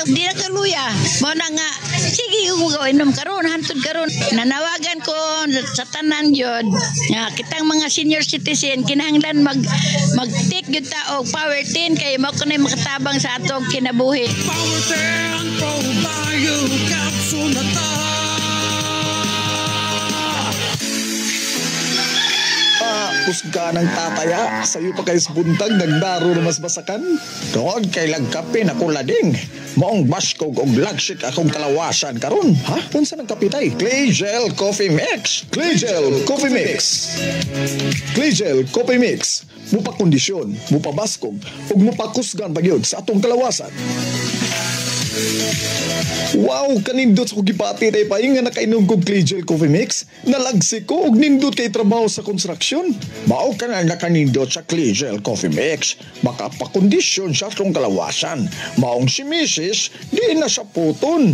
di na kaluya. Mo na nga sige ko inom karon hantod karon. Nanawagan ko sa tanan yun nga kitang mga senior citizen kinahanglan mag-take gyud ta og Power 10 kay mao kunay makatabang sa atong kinabuhi. Power 10 Pro Bio Capsule na ta. Kusga ng tataya, sa'yo pa kayo buntag nagdaro na mas masakan. Doon kay lagkape na kulading. Maong baskog o lagshik akong kalawasan karon. Ha? Punsa ng kapitay? Clay Gel Coffee Mix. Clay Gel Coffee Mix. Clay Gel Coffee Mix. Mupa kondisyon, mupa baskog, ug mupa kusgan pagyud sa atong kalawasan. Wow, kanindot sa kugipati tayo pa yung nga nakainom kong Clay Gel Coffee Mix. Nalagsi ko og nindot kay trabaho sa konstruksyon. Mao ka na nakanindot sa Clay Gel Coffee Mix. Makapakondisyon sa atong kalawasan. Maong si Mrs. di na siya puton.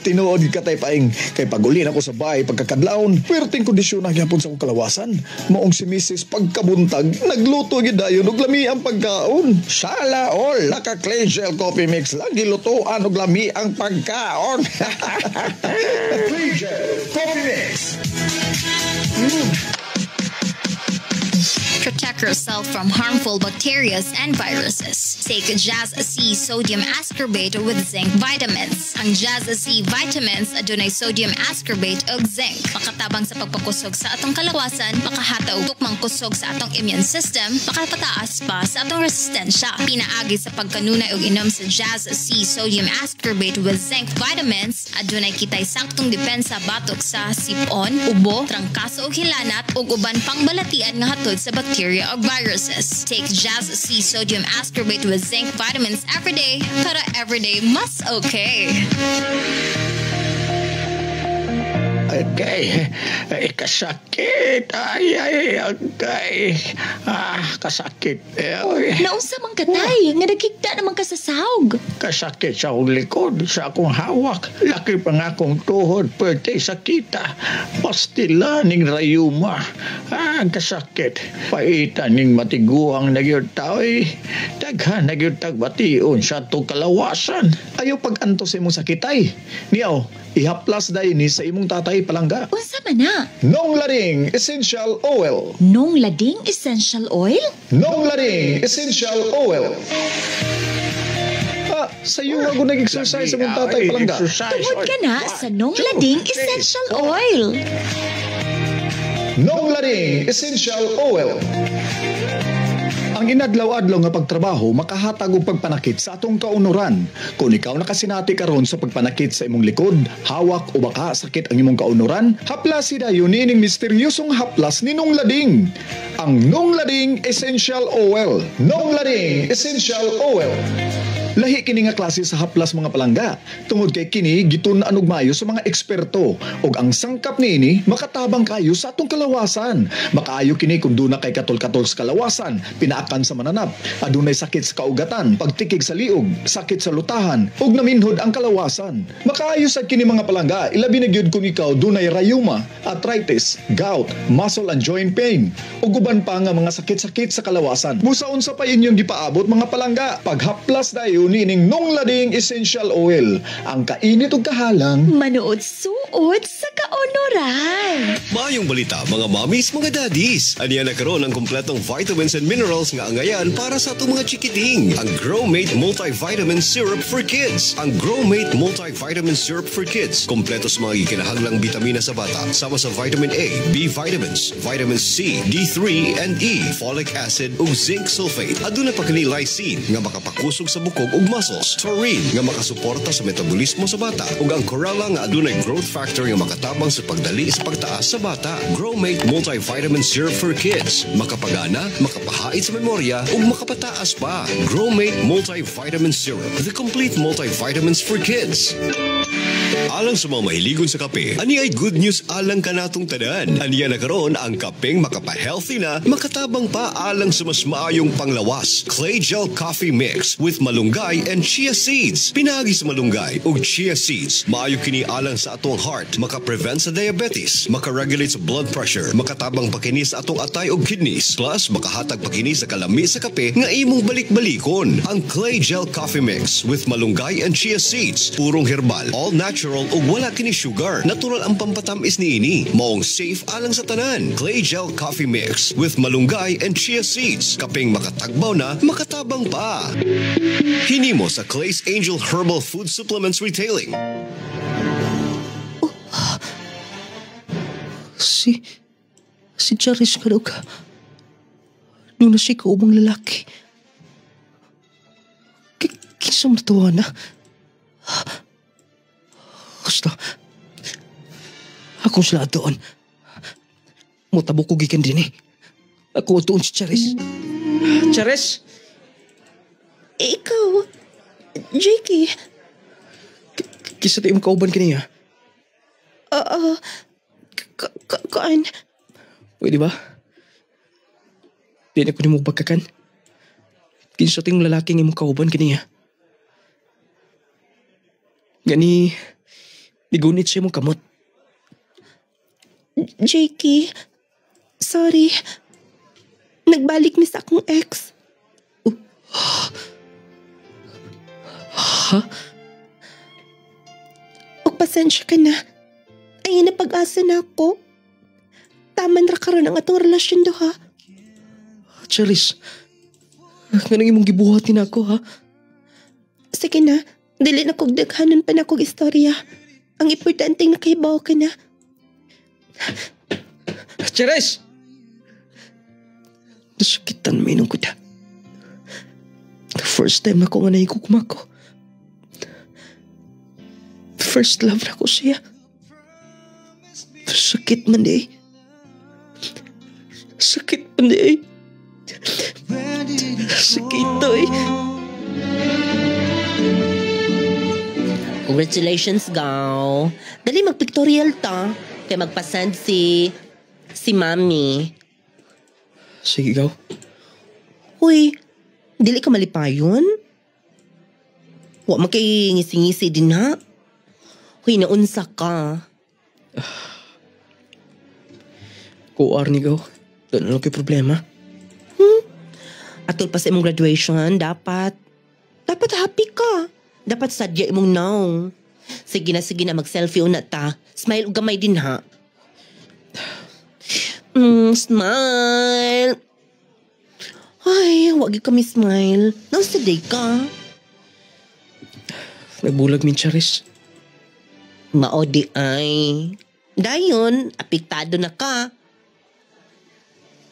Tinuod ka tayo pa yung kay pagulin ako sa bahay pagkakadlaon. Pwerteng kondisyon ang yapon sa akong kalawasan. Maong si Mrs. pagkabuntag nagluto gidayon og lami ang pagkaon. Sala all naka Clay Gel Coffee Mix lang gilutoan og lami ang pagkaon. Clay Gel Coffee Mix. Protect protect yourself from harmful bacteria and viruses. Take Jazz C Sodium Ascorbate with Zinc Vitamins. Ang Jazz C Vitamins adunay sodium ascorbate ug zinc. Makatabang sa pagpakusog sa atong kalawasan, makahataw tukmang kusog sa atong immune system, makapataas pa sa atong resistensya. Pinaagi sa pagkanunay og inom sa Jazz C Sodium Ascorbate with Zinc Vitamins, adunay kitay saktong depensa batok sa sipon, ubo, trangkaso ug hilanat ug uban pang balatian nga hatod sa bacteria ug viruses. Take Jazz C Sodium Ascorbate with Zinc Vitamins every day para everyday mas okay. Agay, kasakit. Ay, agay. Kasakit. Nausa man katay, nga nagkikta naman ka sa sahog. Kasakit sa akong likod, sa akong hawak. Laki pa nga akong tuhod, pwede sakita. Pastila ning rayuma. Kasakit. Paita ning matiguang nagyod tao daghan nagyod tagbation sa itong kalawasan. Ayaw pag-antos imong sakitay. Niyaw, ihaplas dahi ni sa imong tatay palangga. Unsa man na? Nong Lading Essential Oil. Nong Lading Essential Oil? Nong Lading Essential Oil. Sa'yo ako nag-exercise sa mong tatay palangga. Tungod ka na sa Nong Lading Essential Oil. Nong Lading Essential Oil. Ang inadlaw-adlaw nga pagtrabaho makahatag og pagpanakit sa atong kaunuran. Kung ikaw nakasinati karon sa pagpanakit sa imong likod, hawak o baka sakit ang imong kaunuran, haplas dayon nining misteryosong haplas ni Nong Lading. Ang Nong Lading Essential Oil. Nong Lading Essential Oil. Lahi kini nga klase sa haplas mga palangga. Tungod kay kini gitun-an og maayo sa mga eksperto ug ang sangkap niini makatabang kayo sa atong kalawasan. Makaayo kini kung duna kay katol-katol sa kalawasan, pinaakan sa mananap, adunay sakit sa kaugatan, pagtikig sa liog, sakit sa lutahan ug naminhod ang kalawasan. Makaayo sa kini mga palangga, ilabi na gyud kung ikaw dunay rayuma, arthritis, gout, muscle and joint pain ug uban pa nga mga sakit-sakit sa kalawasan. Musaon sa pa inyong gipaabot mga palangga, paghaplas dayon nining Nong Lading Essential Oil. Ang kainit ug kahalang manood suod sa kaunuran. Maayong balita mga mommies, mga daddies. Aniya na karon ang kompletong vitamins and minerals nga angayan para sa atong mga chikiting. Ang Growmate Multivitamin Syrup for Kids. Ang Growmate Multivitamin Syrup for Kids. Kompleto sa mga ikinahanglang bitamina sa bata. Sama sa vitamin A, B vitamins, vitamin C, D3 and E, folic acid ug zinc sulfate. Aduna pa kini lysine nga makapakusog sa bukog ug muscles, taurine nga makasuporta sa metabolismo sa bata, ug ang chlorella nga adunay growth factor nga makatabang sa pagdali sa pagtaas sa bata. Growmate Multivitamin Syrup for Kids. Makapagana, makapahait sa memorya ug makapataas pa. Growmate Multivitamin Syrup, the complete multivitamins for kids. Alang sa mga mahiligon sa kape, ani ay good news alang ka natong tanan. Aniya na karon ang kapeng makapa-healthy na, makatabang pa alang sa mas maayong panglawas. Clay Gel Coffee Mix with malunggay and chia seeds. Pinagi sa malunggay ug chia seeds, maayo kini alang sa atong heart, maka-prevent sa diabetes, maka-regulate sa blood pressure, makatabang pa kini sa atong atay ug kidneys, plus makahatag pa kini sa kalami sa kape nga imong balik-balikon. Ang Clay Gel Coffee Mix with malunggay and chia seeds, purong herbal, all natural ug wala kini sugar. Natural ang pampatamis niini. Maong safe alang sa tanan. Clay Gel Coffee Mix with malunggay and chia seeds. Kapeng makatagbaw na, makatabang pa. Hinimo sa Clay's Angel Herbal Food Supplements Retailing. Si Charis ka daw ka. Doon na siya kaubang lalaki. Kisam na tawa na. Basta, ako sila doon. Mutabo ko gikan din eh. Ako doon si Charis. Charis? Ikaw, Jakey. Kisa tayo kauban ka niya. Kaan? Pwede ba? Di na ko ni mo bagkakan. Kinsa tayong lalaking imong kauban ka niya. Gani, nigunit siya mong kamot. Jakey, sorry. Nagbalik ni sa akong ex. Ha? O pasensya ka na. Ay na pag-asa na ako. Taman ra karon ang atong relasyon do ha. Charis, kanang imong gibuhatin ako ha? Sige na, dili na kog daghanon pa na kog istorya. Ang importante nakahibaw ka na. Charis! Nasakitan mo inong kuda. The first time na ko nga naigugma ko. First love na ko siya. Sakit man di. Sakit man di. Sakit to eh. Congratulations, gaw. Dali mag-pictorial ta. Kaya magpasend si Mami. Sige, gaw. Uy, dili ka malipayon? Wa man kay ngisi-ngisi din ha? Uy, naunsa ka. Kuwar ni gaw. Doon lang kay problema. Atol pa sa imong graduation, dapat happy ka. Dapat sadya imong now. Sige na, mag-selfie una ta. Smile ug gamay din ha. Smile. Ay, wag kami smile. Nasa day ka. Nagbulag min Charis. Maodi ay. Dayon, apektado na ka.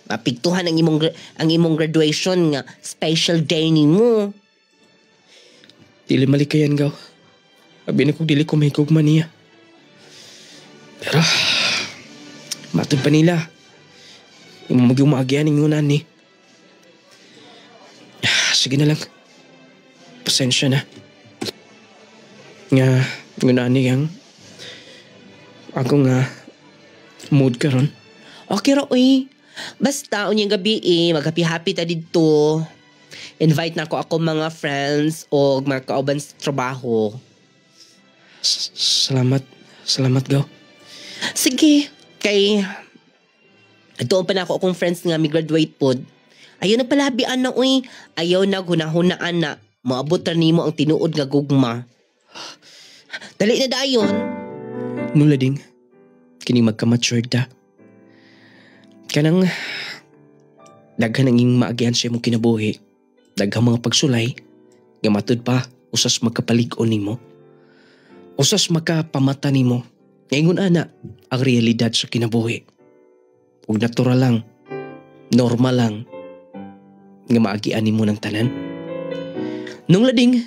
Apektuhan ang imong graduation nga special day nimo. Dili malikayan gaw. Abi na kong dili ko mahigugma niya. Pero, matod pa nila. Yung mag-umagyan ng yunan ni. Sige na lang. Pasensya na. Nga, yunan ni yang ako nga mood ka ron. Okay ra, uy. Basta, unyang gabi mag-happy-happy ta dito. Invite na ako mga friends o mga kauban sa trabaho. Salamat gaw. Sige, kay doon pa na ako akong friends nga mi-graduate pod. Ayaw na palabian na uy. Ayaw na hunahunaan na. Maabot na nimo ang tinuod nga gugma. Dali na dayon. Nulading, kini magka-matured da. Kanang daghan ang ing maagyan sa imong kinabuhi. Daghang mga pagsulay, nga matud pa, usas magkapalig-on nimo. Usas makapamata nimo. Ngayon ana, ang realidad sa kinabuhi. Ug natural lang, normal lang, nga maagian nimo ng tanan. Nung lading,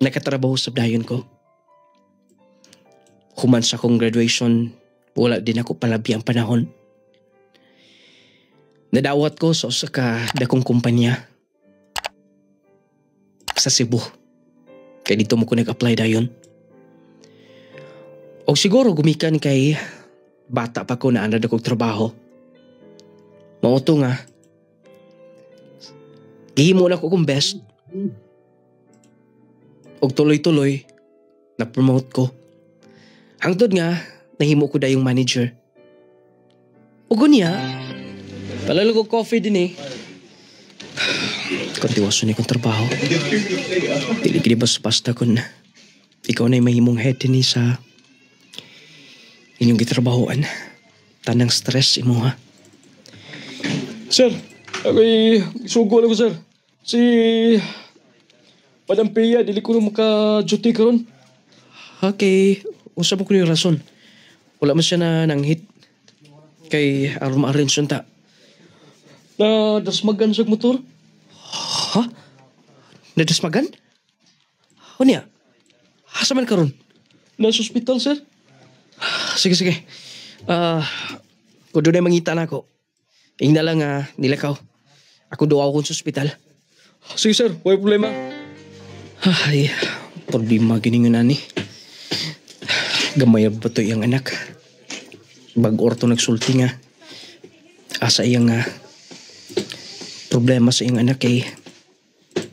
nakatrabaho sa dayon ko. Human sa akong graduation, wala din ako palabi ang panahon. Nadawat ko sa usa ka dakong kumpanya sa Cebu. Kaya dito mo ko nag-apply dayon. O siguro gumikan kay bata pa ko na anad akong trabaho. Mauto nga. Gihimo na ko kong best. O tuloy-tuloy, na-promote ko. Hangtod nga, nahimo ko dayong manager. O gunya, palalo ko coffee din eh. Kontiwaso na kong trabaho. Dili basta kun ikaw na yung mahimong head din sa inyong gitrabahoan. Tanang stress imo ha. Sir, ako'y sugo lang ko sir. Si Madam Pia, dili ko na maka-duty karon. Okay, usap ko yung rason. Wala man siya na nanghit. Kay aron ma-arrange yun ta. Na dasmagan sa motor. Ha? Nadasmagan? O niya? Hasa man karon? Nasa hospital, sir. Sige. Kung doon ay mangita na ako. Ingna lang nilakaw. Ako doon ako sa ospital. Sige, sir. May problema. Ay, problema giningon nani. Gamay ba ito iyang anak? Bag-orto nagsulti nga. Asa iyang problema sa iyang anak ay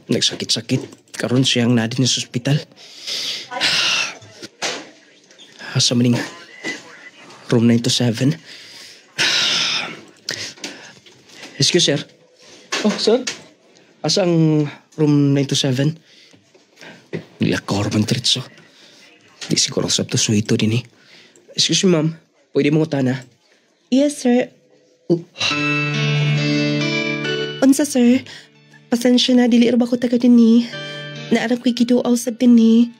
nagsakit-sakit. Karon siyang nadin sa ospital. Asa maning room 927. Excuse, sir. Oh, sir? Asa ang room 927? Nilakaw man tritso. Di siguro sa to suito din eh. Excuse me, ma'am. Pwede mo utana? Yes, sir. Unsa sir, pasensya na dili ra ba ko taga dinhi. Naarap ko'y giduaw sa dinhi.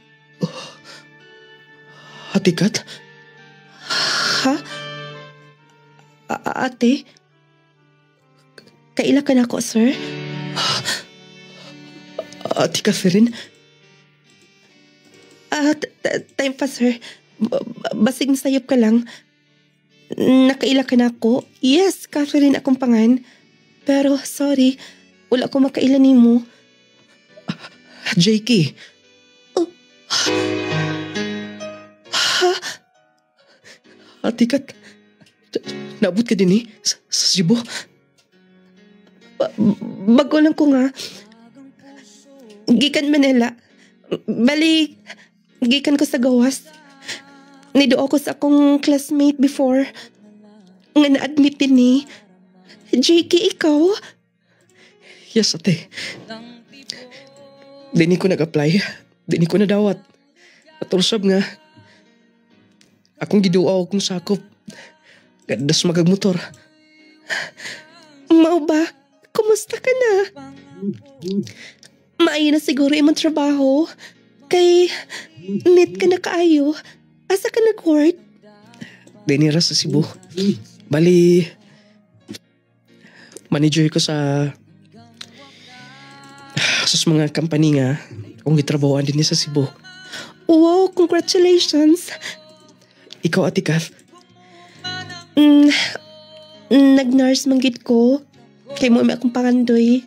Atikat? Ha? Ate? Kaila ka na ako, sir? Ati Catherine? Time pa, sir. Basig na sayop ka lang. Nakaila ka na ako. Yes, Catherine akong pangan. Pero, sorry. Wala ko makaila ni mo. Jakey. Ha? Atikat? Naabot ka din sa Cebu? Bago lang ko nga. Gikan Manila. Bali, gikan ko sa gawas. Nido ako sa akong classmate before. Nga na-admit din ni. JK, ikaw? Yes, ate. Dini ko nag-apply. Dini ko nadawat. At usab nga, akong giduaw akong sakop. Gadas magagmotor. Mao ba? Kumusta ka na? Maayo na siguro imong trabaho. Kay, need ka na kaayo. Asa ka nag-work? Dinira sa Cebu. Bali, manager ko sa mga company nga kung gitrabahoan din sa Cebu. Wow, congratulations. Ikaw, Ate Kath? Nag-nurse manggit ko. Kay mo may akong pangandoy.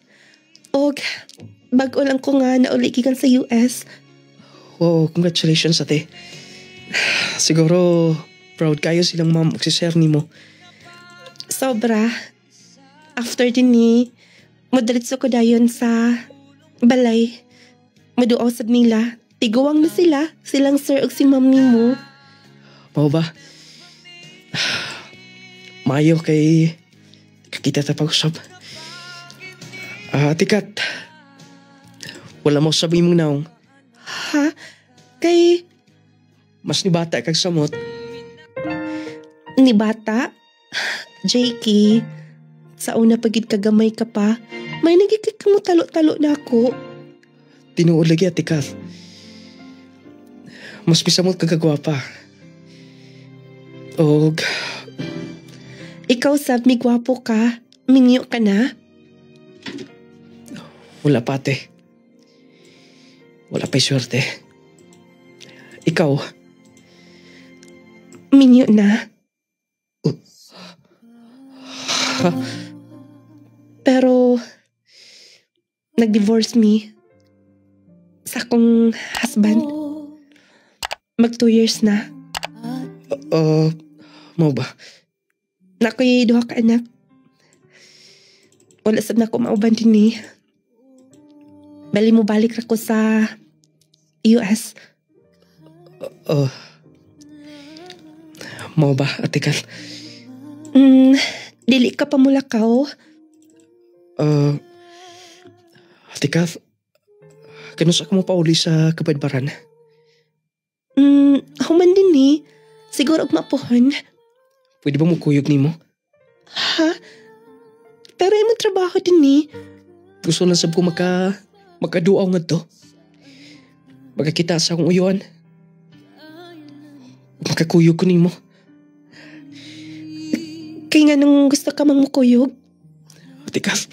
Og, bago lang ko nga nauli gikan sa US. Wow, congratulations, ate. Siguro, proud kayo silang ma'am o si sir ni mo. Sobra. After din ni, madaritso ko dayon sa balay. Maduaw sa nila. Tiguwang na sila. Silang sir o si ma'am ni mo. Mao ba? Mayo kay kakita ta pag-usap. Ate Kat, wala mo sabi mong naong. Ha? Kay... Mas ni bata kag samot. Ni bata? JK, sa una pagid kagamay ka pa, may nagigit ka mo talo-talo na ako. Tinuod lagi, Ate Kat. Mas misamot kagagwapa. Og... Ikaw sab mi gwapo ka, minyo ka na? Wala pa, ate. Wala pa'y swerte. Ikaw? Minyo na. Pero, nag-divorce me sa akong husband. Mag 2 years na. Mau ba? Nakoy duha ka anak. Wala sab na ko mauban din ni. Bali mo balik ra ko sa US. Mau ba, Ate Kat? Dili ka pa mulakaw. Ate Kat, kanusa ka mo pauli sa Kabadbaran? Human din ni. Siguro og mapuhon. Pwede ba mo kuyog ni mo? Ha? Pero imong trabaho din ni. Gusto lang sab ko makaduaw nga to. Magkakita sa akong uyuan. Makakuyog ko ni mo. Kaya nga nung gusto ka mang mukuyog? Ate Kath,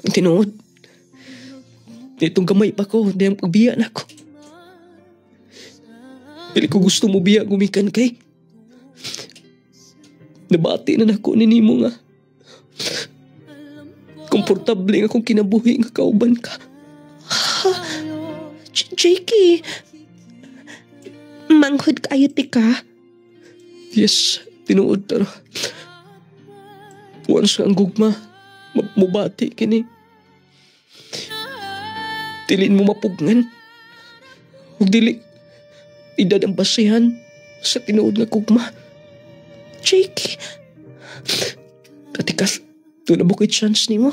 ang tinuod. Ditong gamay pa ko, dahil pagbiya na ako. Dili ko gusto mo biya gumikan kay. Nabati na nako ni mo nga. Komportable nga akong kinabuhi nga kauban ka. Ha? Jakey, manghod kayo ti ka? Yes, tinuod pero once ang gugma, mubati kini. Dilin mo mapugngan. Huwag dili, idad ang basihan sa tinuod nga gugma. Jakey. Ate Kath, doon na ba ko'y chance ni mo?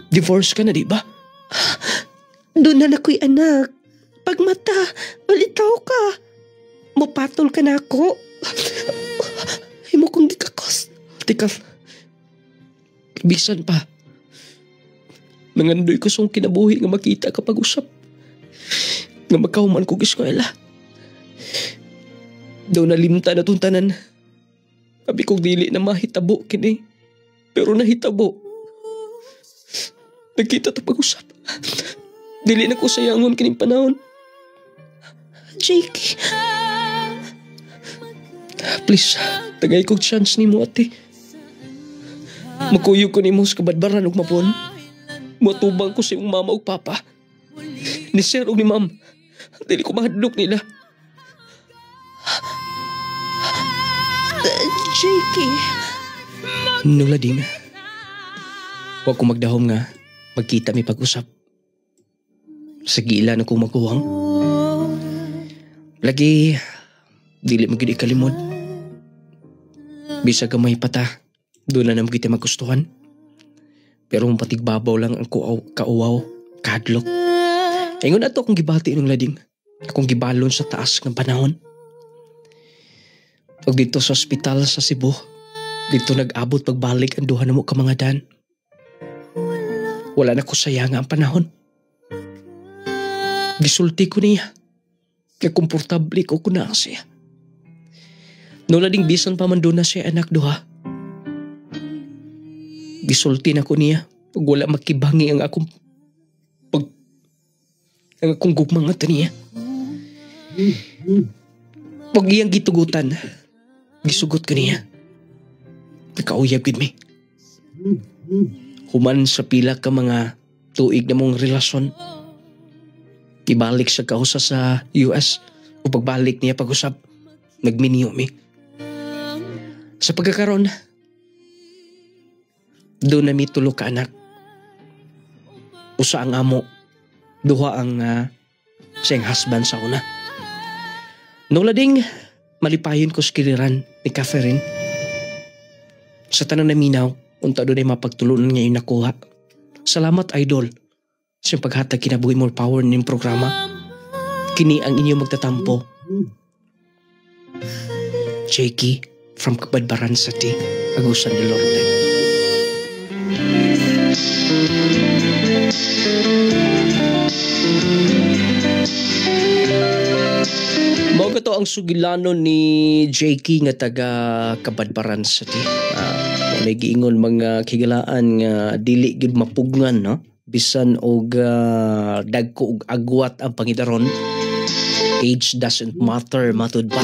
Divorce ka na, di ba? Doon na nakoy anak. Pagmata, walitaw ka. Mupatol ka na ako. Ay mo kong gikakos. Ate Kath, Bisan pa. Nangandoy ko sa kinabuhi nga makita kapag usap. Nga magkahuman ko eskwela. Daw nalimta na tuntanan. Sabi kong dili na mahitabo kini. Pero nahitabo. Nagkita ta pag-usap. Dili na ko sayangon kining panahon. Jake. Please, tagay kong chance ni mo, ate. Magkuyog ko ni mo sa kabadbaran ug mapon. Matubang ko sa iyong mama ug papa. Ni sir ug ni ma'am. Dili ko mahadlok nila. Jakey. Nung lading, huwag ko magdahom nga magkita may pag-usap. Sa gila na kong magkuwang. Lagi, dili magiging ikalimod. Bisa ka may pata, doon na naman kita magustuhan. Pero patigbabaw lang ang kauwaw, kadlok. Ingon ato akong gibati ng lading. Akong gibalon sa taas ng panahon. Pag dito sa ospital sa Cebu, dito nag-abot pagbalik ang duha na mo ka mga dan. Wala na ko sayang ang panahon. Gisulti ko niya. Kaya komportable ko na siya. Nung lading bisan pa man doon na siya anak duha. Gisulti na ko niya. Pag wala makibangi ang akong gugmang at niya. Pag iyang gitugutan, gisugot ko niya. Nakauyab gid mi. Human sa pila ka mga tuig na mong relasyon. Ibalik sa kausa sa US o pagbalik niya pag-usap, nagminiyo mi. Sa pagkakaroon, doon na mi tulo ka anak. Usa ang amo, duha ang siyang husband sa una. Nung lading, malipayon ko sa kiliran ni Catherine. Sa tanan na minaw, unta doon ay mapagtulunan niya yung nakuha. Salamat, idol. Sa paghatag kinabuhi more power ng programa. Kini ang inyo magtatampo. Jakey from Kabadbaran City, Agusan del Norte. Mao to ang sugilanon ni Jakey nga taga Kabadbaran City. May giingon mga kigalaan nga dili gid mapugngan, no? Bisan og dagko og agwat ang pangidaron. Age doesn't matter, matud ba?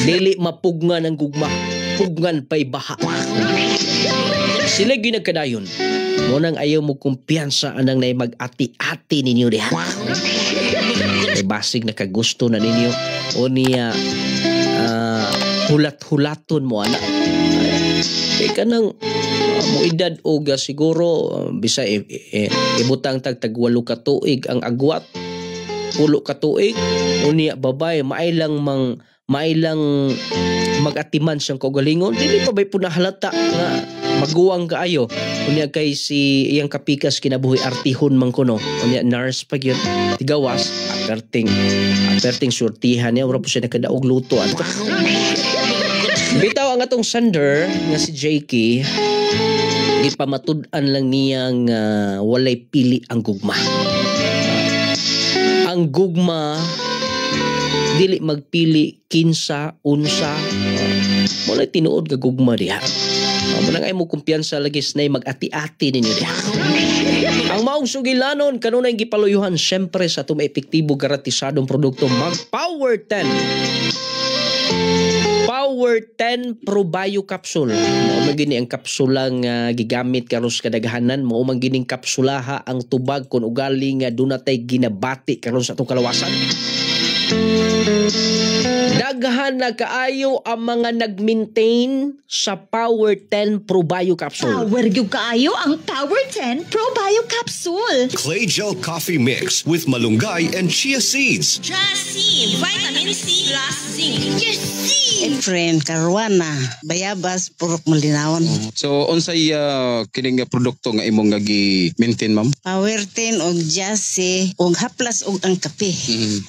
Dili mapugngan ang gugma, pugnan pa'y baha. Sila ginagkadayon. Munang ayaw mo kumpiyansa anang na mag-ati-ati ninyo diha. Basig nakagusto na ninyo o niya hulat-hulaton mo anak. Ka nang mo edad o siguro bisa ibutang tagwalo ka tuig ang agwat, 10 ka tuig o niya babay mailang mag-atiman siyang kaugalingon. Dili pa ba'y punahalata nga maguwang kaayo. Unya kay si iyang kapikas kinabuhi artihon man kuno. Unya nurse pag yun. Tigawas. Aperting surtihan niya. Wala po siya nakadaog luto. Bitaw ang atong sender nga si Jakey. Ipamatudan lang niyang walay pili ang gugma. Ang gugma dili magpili kinsa, unsa. Wala tinuod ka gugma diha. Munang ay mo kumpiyansa lagi snay mag-ati-ati ninyo diha. Ang maong sugilanon kanunay gipaluyuhan syempre sa atong epektibo garantisadong produkto mag-Power 10. Power 10 Probio Capsule. Mao man gini ang kapsulang gigamit karon sa kadaghanan. Mao man gining kapsulaha ang tubag kun ugali nga dunay ginabati karon sa atong kalawasan. Daghan na kaayo ang mga nag-maintain sa Power 10 Probio Capsule. Power yung kaayo ang Power 10 Probio Capsule. Clay Gel Coffee Mix with malunggay and chia seeds. Chia seed, vitamin C plus zinc. Yes, Efren, Caruana, Bayabas, Purok Malinawan. So, unsay kining produkto nga imong gi-maintain, ma'am? Power 10 og Jase og haplas og ang kape.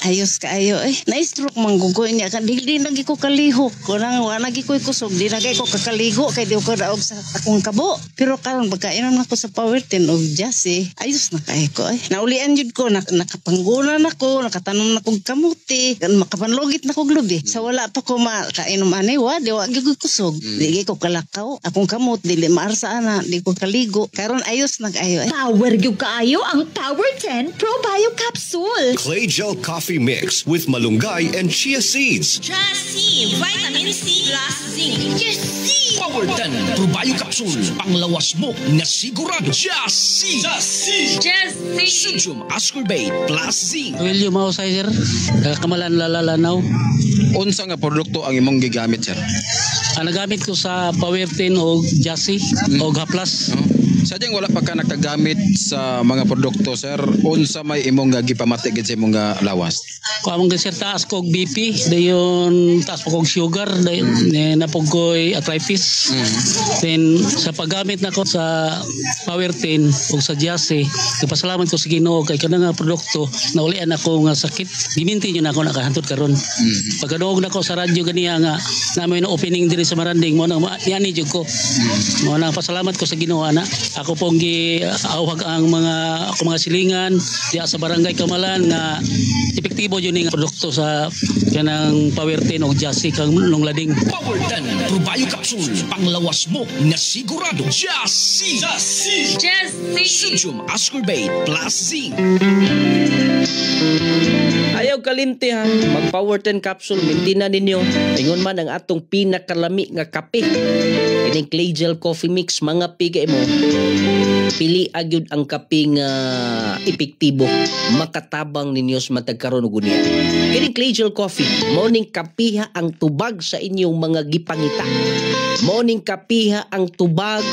Ayos kaayo eh. Naistro Stroke manggugoy niya kan dili lagi ko kalihok kunang wa lagi ko kusog di lagi ko kakaligo kay di ko daog sa akong kabo pero karon pagkainom nako sa Powertin og Jassy ayos na kay ko naulian jud ko nakapanggunan ako nakatanom na kog kamuti makapanlogit na kog lubi sa wala pa ko makainom ani wa di wa gyud ko kusog di ko kalakaw akong kamot dili maarsa ana di ko kaligo karon ayos na kayo Power gyud kaayo ang Power 10 Pro Bio Capsule. Clay Gel Coffee Mix with malunggay and chia seeds. Jassy, Vitamin C plus Zinc. Jassy! Power 10 Pro Bio Capsule. Panglawas mo na sigurado. Jassy! Jassy! Sodium ascorbate plus zinc. William Mausay, sir. Kamalan lalalanaw. Unsa nga produkto ang imong gigamit, sir? Nagamit ko sa Powertin o Jassy o Haplas. Sadyang wala pa ka nakagamit sa mga produkto, sir. Unsa may imong gipamati gid sa imong lawas? Kung among sir taas kog BP, dayon taas pa kog sugar, dayon napog ko'y arthritis. Then sa paggamit nako sa Powertin o sa Jassy, nagpasalamat ko sa Ginoo kay kana nga produkto naulian ako nga sakit. Giminti niyo na ako nakahantod karon. Pagkaduog nako sa radyo ganiya nga namin na opening diri sa Maranding mo nang yani jud ko. Mo nang pasalamat ko sa Ginoo ana. Ako pong giawhag ang mga silingan diya sa barangay Kamalan nga epektibo yun nga produkto sa kanang Powertin o Jassy kang nung lading. Power 10 Pro Bio Capsule. Panglawas mo na sigurado. Jassy! Sodium ascorbate plus zinc. Ayaw kalimti ha, mag Power 10 capsule, minti na ninyo. Ingon man ang atong pinakalami nga kape. Kining Clay Gel Coffee Mix, mga pigay mo. Pili agyud ang kape nga epektibo. Makatabang ninyo sa matagkaroon og unya. Kining Clay Gel Coffee, morning kapiha ang tubag sa inyong mga gipangita. Morning kapiha ang tubag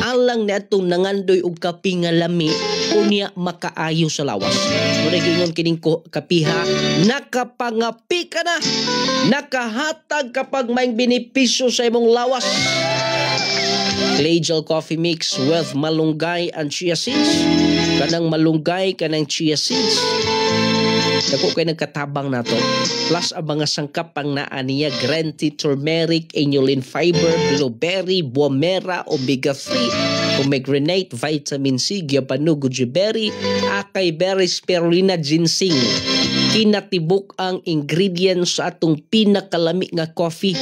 alang ni atong nangandoy og kape nga lami unya makaayo sa lawas. Muna gingon kining kapiha, nakapangapi ka na, nakahatag kapag may benepisyo sa imong lawas. Clay Gel Coffee Mix with malunggay and chia seeds. Kanang malunggay, kanang chia seeds. Dako kay nagkatabang nato. Plus ang mga sangkap pang naa niya, green tea, turmeric, inulin fiber, blueberry, buomera, omega-3, pomegranate, vitamin C, gyapano, goji berry, acai berry, spirulina, ginseng. Kinatibok ang ingredients sa atong pinakalami nga coffee.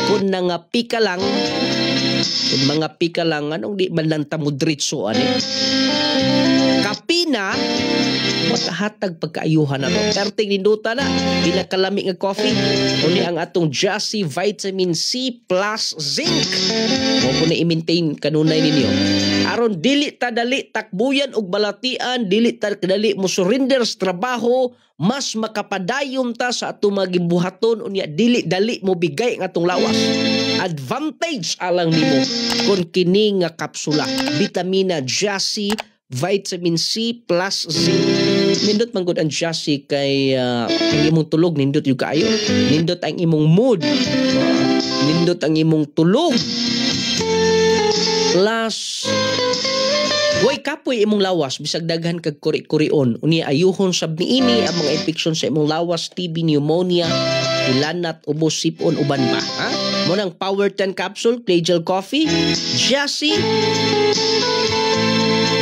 Kung nangapi ka lang, kung mga pika lang, anong di man lang tamudritso, kapi na, makahatag pagkaayuhan na to. Perting ninduta na, pinakalami nga coffee. Uni ang atong Jassy Vitamin C plus Zinc. Huwag ko na i-maintain kanunay ninyo. Aron dili ta dali takbuyan og balatian, dili ta dali mo surrender sa trabaho, mas makapadayon ta sa atong mga gibuhaton, unya dili dali mo bigay ang atong lawas. Advantage alang nimo kung kini nga kapsula. Vitamina Jassy Vitamin C plus zinc. Nindot man gud ang Jassy kay ang imong tulog nindot yung kaayo. Nindot ang imong mood. Nindot ang imong tulog. Plus way kapoy imong lawas bisag daghan kag kuri-kurion. Unya ayuhon sab niini ang mga infection sa imong lawas, TB, pneumonia, ilanat, ubo, sipon, uban pa. Ha? Mo nang Power 10 capsule, Clay Gel Coffee, Jassy.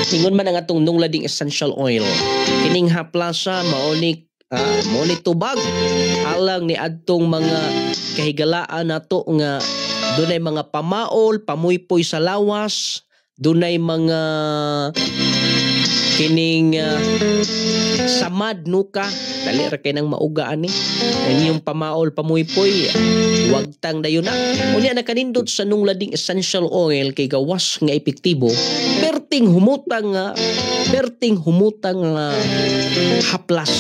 Ingon man ang atong nunglading essential oil. Kining haplasa maonik maonik tubag alang ni adtong mga kahigalaan nato nga dunay mga pamaol, pamuypoy sa lawas, dunay mga kining samad nuka, dali ra kay nang mauga ani. Inyong pamaol, pamuypoy, wag tang dayon na. Unya na kanindot sa nunglading essential oil kay gawas nga epektibo. Perting humutang haplas.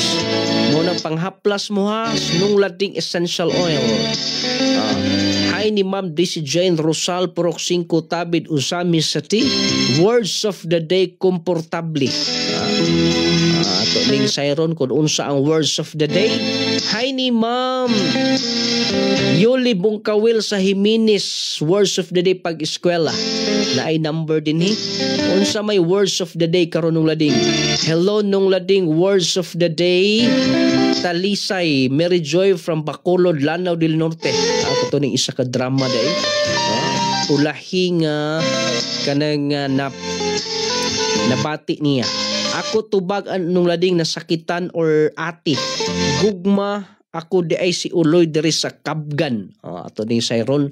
Mo nang panghaplas mo ha, nunglading essential oil. Hi ni Ma'am Daisy Jane Rosal Purok 5 Tabid Usami Sati. Words of the day komportable. Ato ning sayron kung unsa ang words of the day. Hi ni Ma'am Yuli Bungkawil sa Jimenez. Words of the day pag eskwela. Na ay number din unsa may words of the day karon nung lading. Hello nung lading, words of the day. Talisay, Mary Joy from Bacolod, Lanao del Norte. Ako to ning isa ka drama day. Ulahi nga kanang nabati niya. Ako tubag nung lading nasakitan or ati. Gugma ako di ay si Uloy diri sa Kabgan. Ato ni Sayron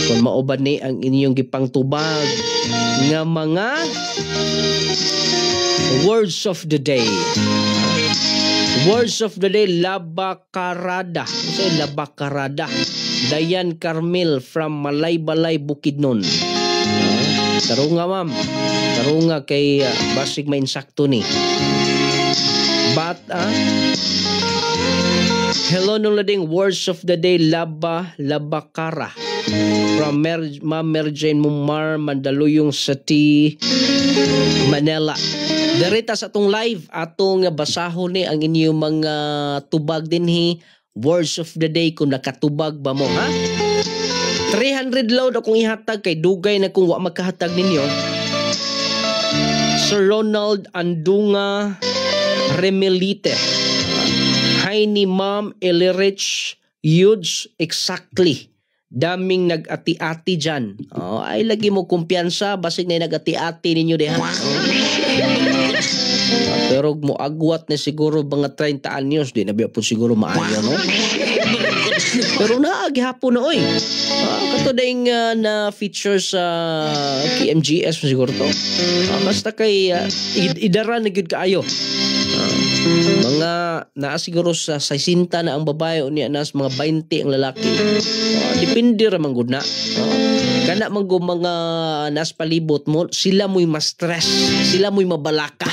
kung mauban ni ang inyong gipang tubag nga mga words of the day. Words of the day, Labakarada. Say Labakarada. Dayan Carmel from Malay-Balay, Bukidnon. Tarunga ma'am. Tarunga kay basig may insakto ni. Hello nung lading words of the day, Labakara. From Ma'am Mary Jane Mumar, Mandaluyong City, Manila. Darita sa atong live, atong basahon ni ang inyong mga tubag dinhi, words of the day kung nakatubag ba mo, ha? 300 load akong ihatag kay dugay na kung wa magkahatag ninyo. Sir Ronald Andunga Remelite. Hi ni Ma'am Elirich Huge, exactly. Daming nag-ati-ati dyan. Ay lagi mo kumpiyansa, basig na nag-ati-ati ninyo diha. Pero mo agwat na siguro mga 30 anyos, di na biya po siguro maayo, no? Pero naagihapon na, oy. Kato dahing na feature sa KMGS siguro to. Basta kay idara na gyud kaayo. Mga naa siguro sa 60 na ang babae o niya nas mga 20 ang lalaki. Depende ra man gud na. Kana man go mga nas palibot mo, sila mo'y ma-stress, sila mo'y mabalaka.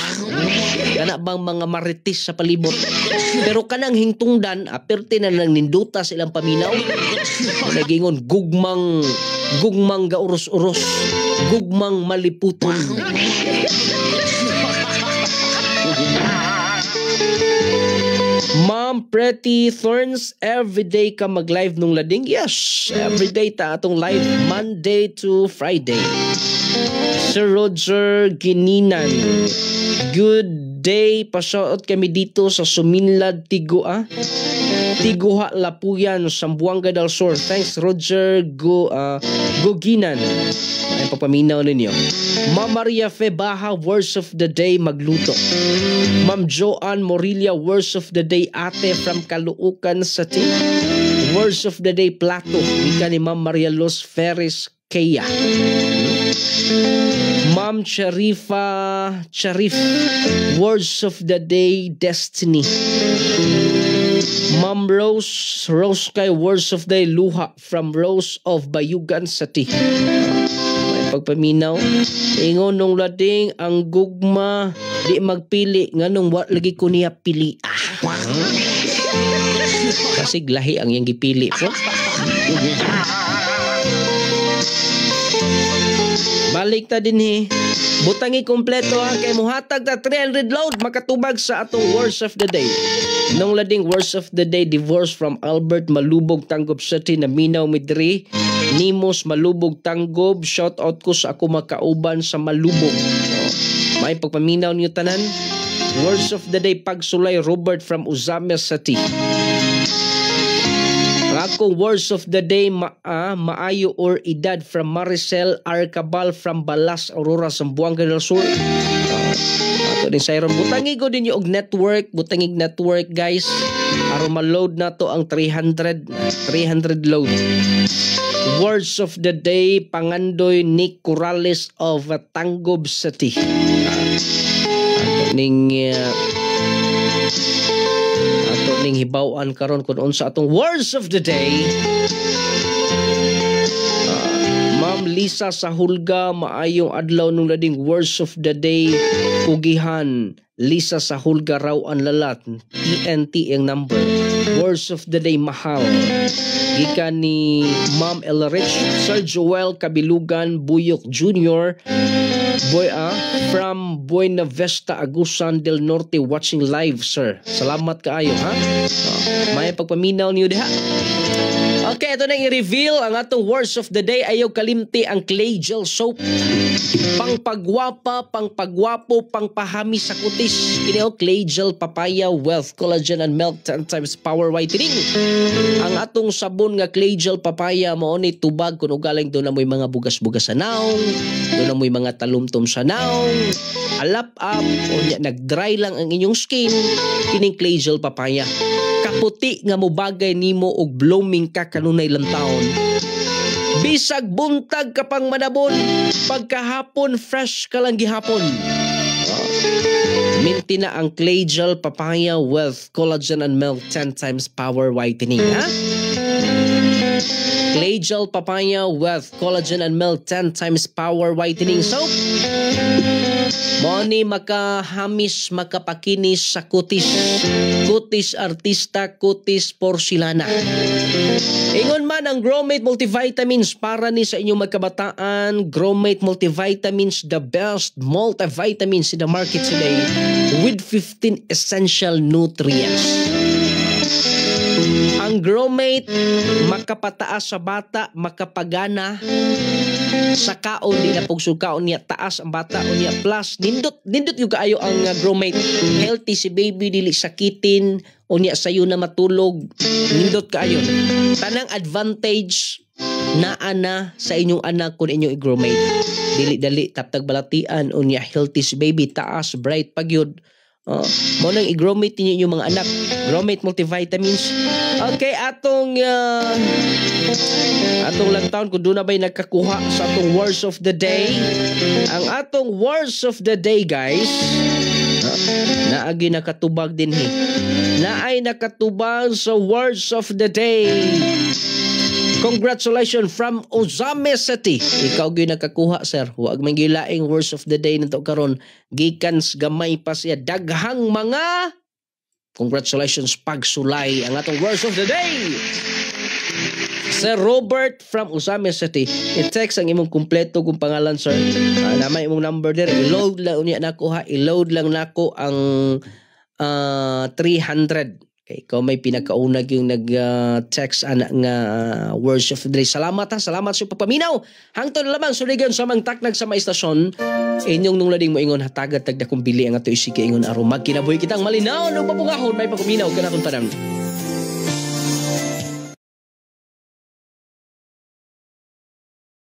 Kana bang mga marites sa palibot. Pero kanang hingtungdan, aperte na nang ninduta silang paminaw. Nagingon gugmang gauros-uros, gugmang maliputon. Ma'am Pretty Thorns, everyday ka mag-live nung lading? Yes, everyday ta atong live, Monday to Friday. Sir Roger Gininan, good day, pa-shoutout kami dito sa Suminlad, Tiguha, Lapuyan, Sambuanga del Sur. Thanks Roger Goginan. Ay papaminaw ninyo. Ma'am Maria Febaha, words of the day, magluto. Ma'am Joanne Morilia, words of the day, ate from Caloocan City. Words of the day, plato. Ika ni Ma'am Maria Los Ferris Kaya. Ma'am Charif, words of the day, destiny. Ma'am Rose kay words of the day, luha from Rose of Bayugan City. Pagpaminaw, ingon nung lading ang gugma di magpili nganong wa lagi ko niya pili. Kasi glahi ang yang gipili po. Balik ta din butangi kompleto kay muhatag ta 300 load makatubag sa atong words of the day. Nung lading words of the day, divorce from Albert Malubog, Tanggob City, na minaw midri. Nimos Malubog, Tanggob, shout out ko sa ako makauban sa Malubog. May pagpaminaw niyo tanan. Words of the day, Pagsulay Robert from Uzame City. Ako words of the day, maayo or edad from Maricel Arcabal from Balas, Aurora, Zamboanga del Sur. Ato din sa iron. Butangi ko din yung network, butangig network guys. Aron ma-load na to ang 300 load. Words of the day, Pangandoy Nick Corrales of Tanggob City. Ato ning hibaw-an karon kung unsa atong words of the day. Ma'am Lisa Sahulga, maayong adlaw nung lading words of the day, Pugihan. Lisa Sahulga raw ang lalat, TNT ang number. Words of the day, mahal. Gikan ni Ma'am Elrich, Sir Joel Kabilugan Buyok Jr. From Buena Vista, Agusan del Norte, watching live, sir. Salamat kaayo, ha? May pagpaminaw niyo diha. Okay, ito na i-reveal ang atong words of the day. Ayaw kalimti ang clay gel soap. Pangpagwapa, pangpagwapo, pangpahami sa kutis. Kini clay gel papaya wealth collagen and milk 10 times power whitening. Ang atong sabon nga clay gel papaya mao ni tubag kun ugaling do na moy mga bugas-bugas sa naong, do na moy mga talumtom sa naong, alap-up o nag-dry lang ang inyong skin. Kining clay gel papaya kaputi nga mobagay nimo og blooming ka kanunay lang taon. Bisag buntag ka pang manabon, pagkahapon fresh ka lang gihapon. Minti na ang clay gel papaya wealth collagen and milk 10 times power whitening, ha? Clay gel papaya wealth collagen and milk 10 times power whitening soap. Moni makahamis, makapakinis sa kutis. Kutis artista, kutis porsilana. Ingon man ang Growmate Multivitamins para ni sa inyong magkabataan. Growmate Multivitamins, the best multivitamins in the market today with 15 essential nutrients. Ang Growmate makapataas sa bata, makapagana sa kaon, di na pagsukaon niya taas ang bata o niya plus nindot yung kaayo ang Growmate. Healthy si baby, dili sakitin o niya sayo na matulog, nindot kaayo. Tanang advantage na ana sa inyong anak kung inyong i-Growmate. Dili dali taptag balatian o niya healthy si baby, taas bright pagyud. Mo nang i-Growmate ninyo yung mga anak. Growmate Multivitamins. Okay, atong lang taon kung doon na ba'y nagkakuha sa atong words of the day. Ang atong words of the day, guys, naagi nakatubag din naay nakatubag sa words of the day. Congratulations from Ozame City. Ikaw gyud nakakuha, sir. Huwag man gilaing words of the day nito karon. Gikan gamay pa siya daghang mga congratulations pagsulay ang atong words of the day. Sir Robert from Ozame City. I-text ang imong kumpleto kung pangalan, sir. Namay imong number there. I-load lang unya nako ha. I-load lang nako ang 300. Okay, ikaw may pinakaunag yung nag-text anak nga words of the day. Salamat ha, salamat sa pagpaminaw. Hangtod lamang suligan sa mga taknag sa mga istasyon. Inyong nung lading mo ingon hatagat tagda kong bili ang ato isiki ingon aron magkinabuhi kitang malinaw ng papungahon may pagpaminaw kanakong tanan.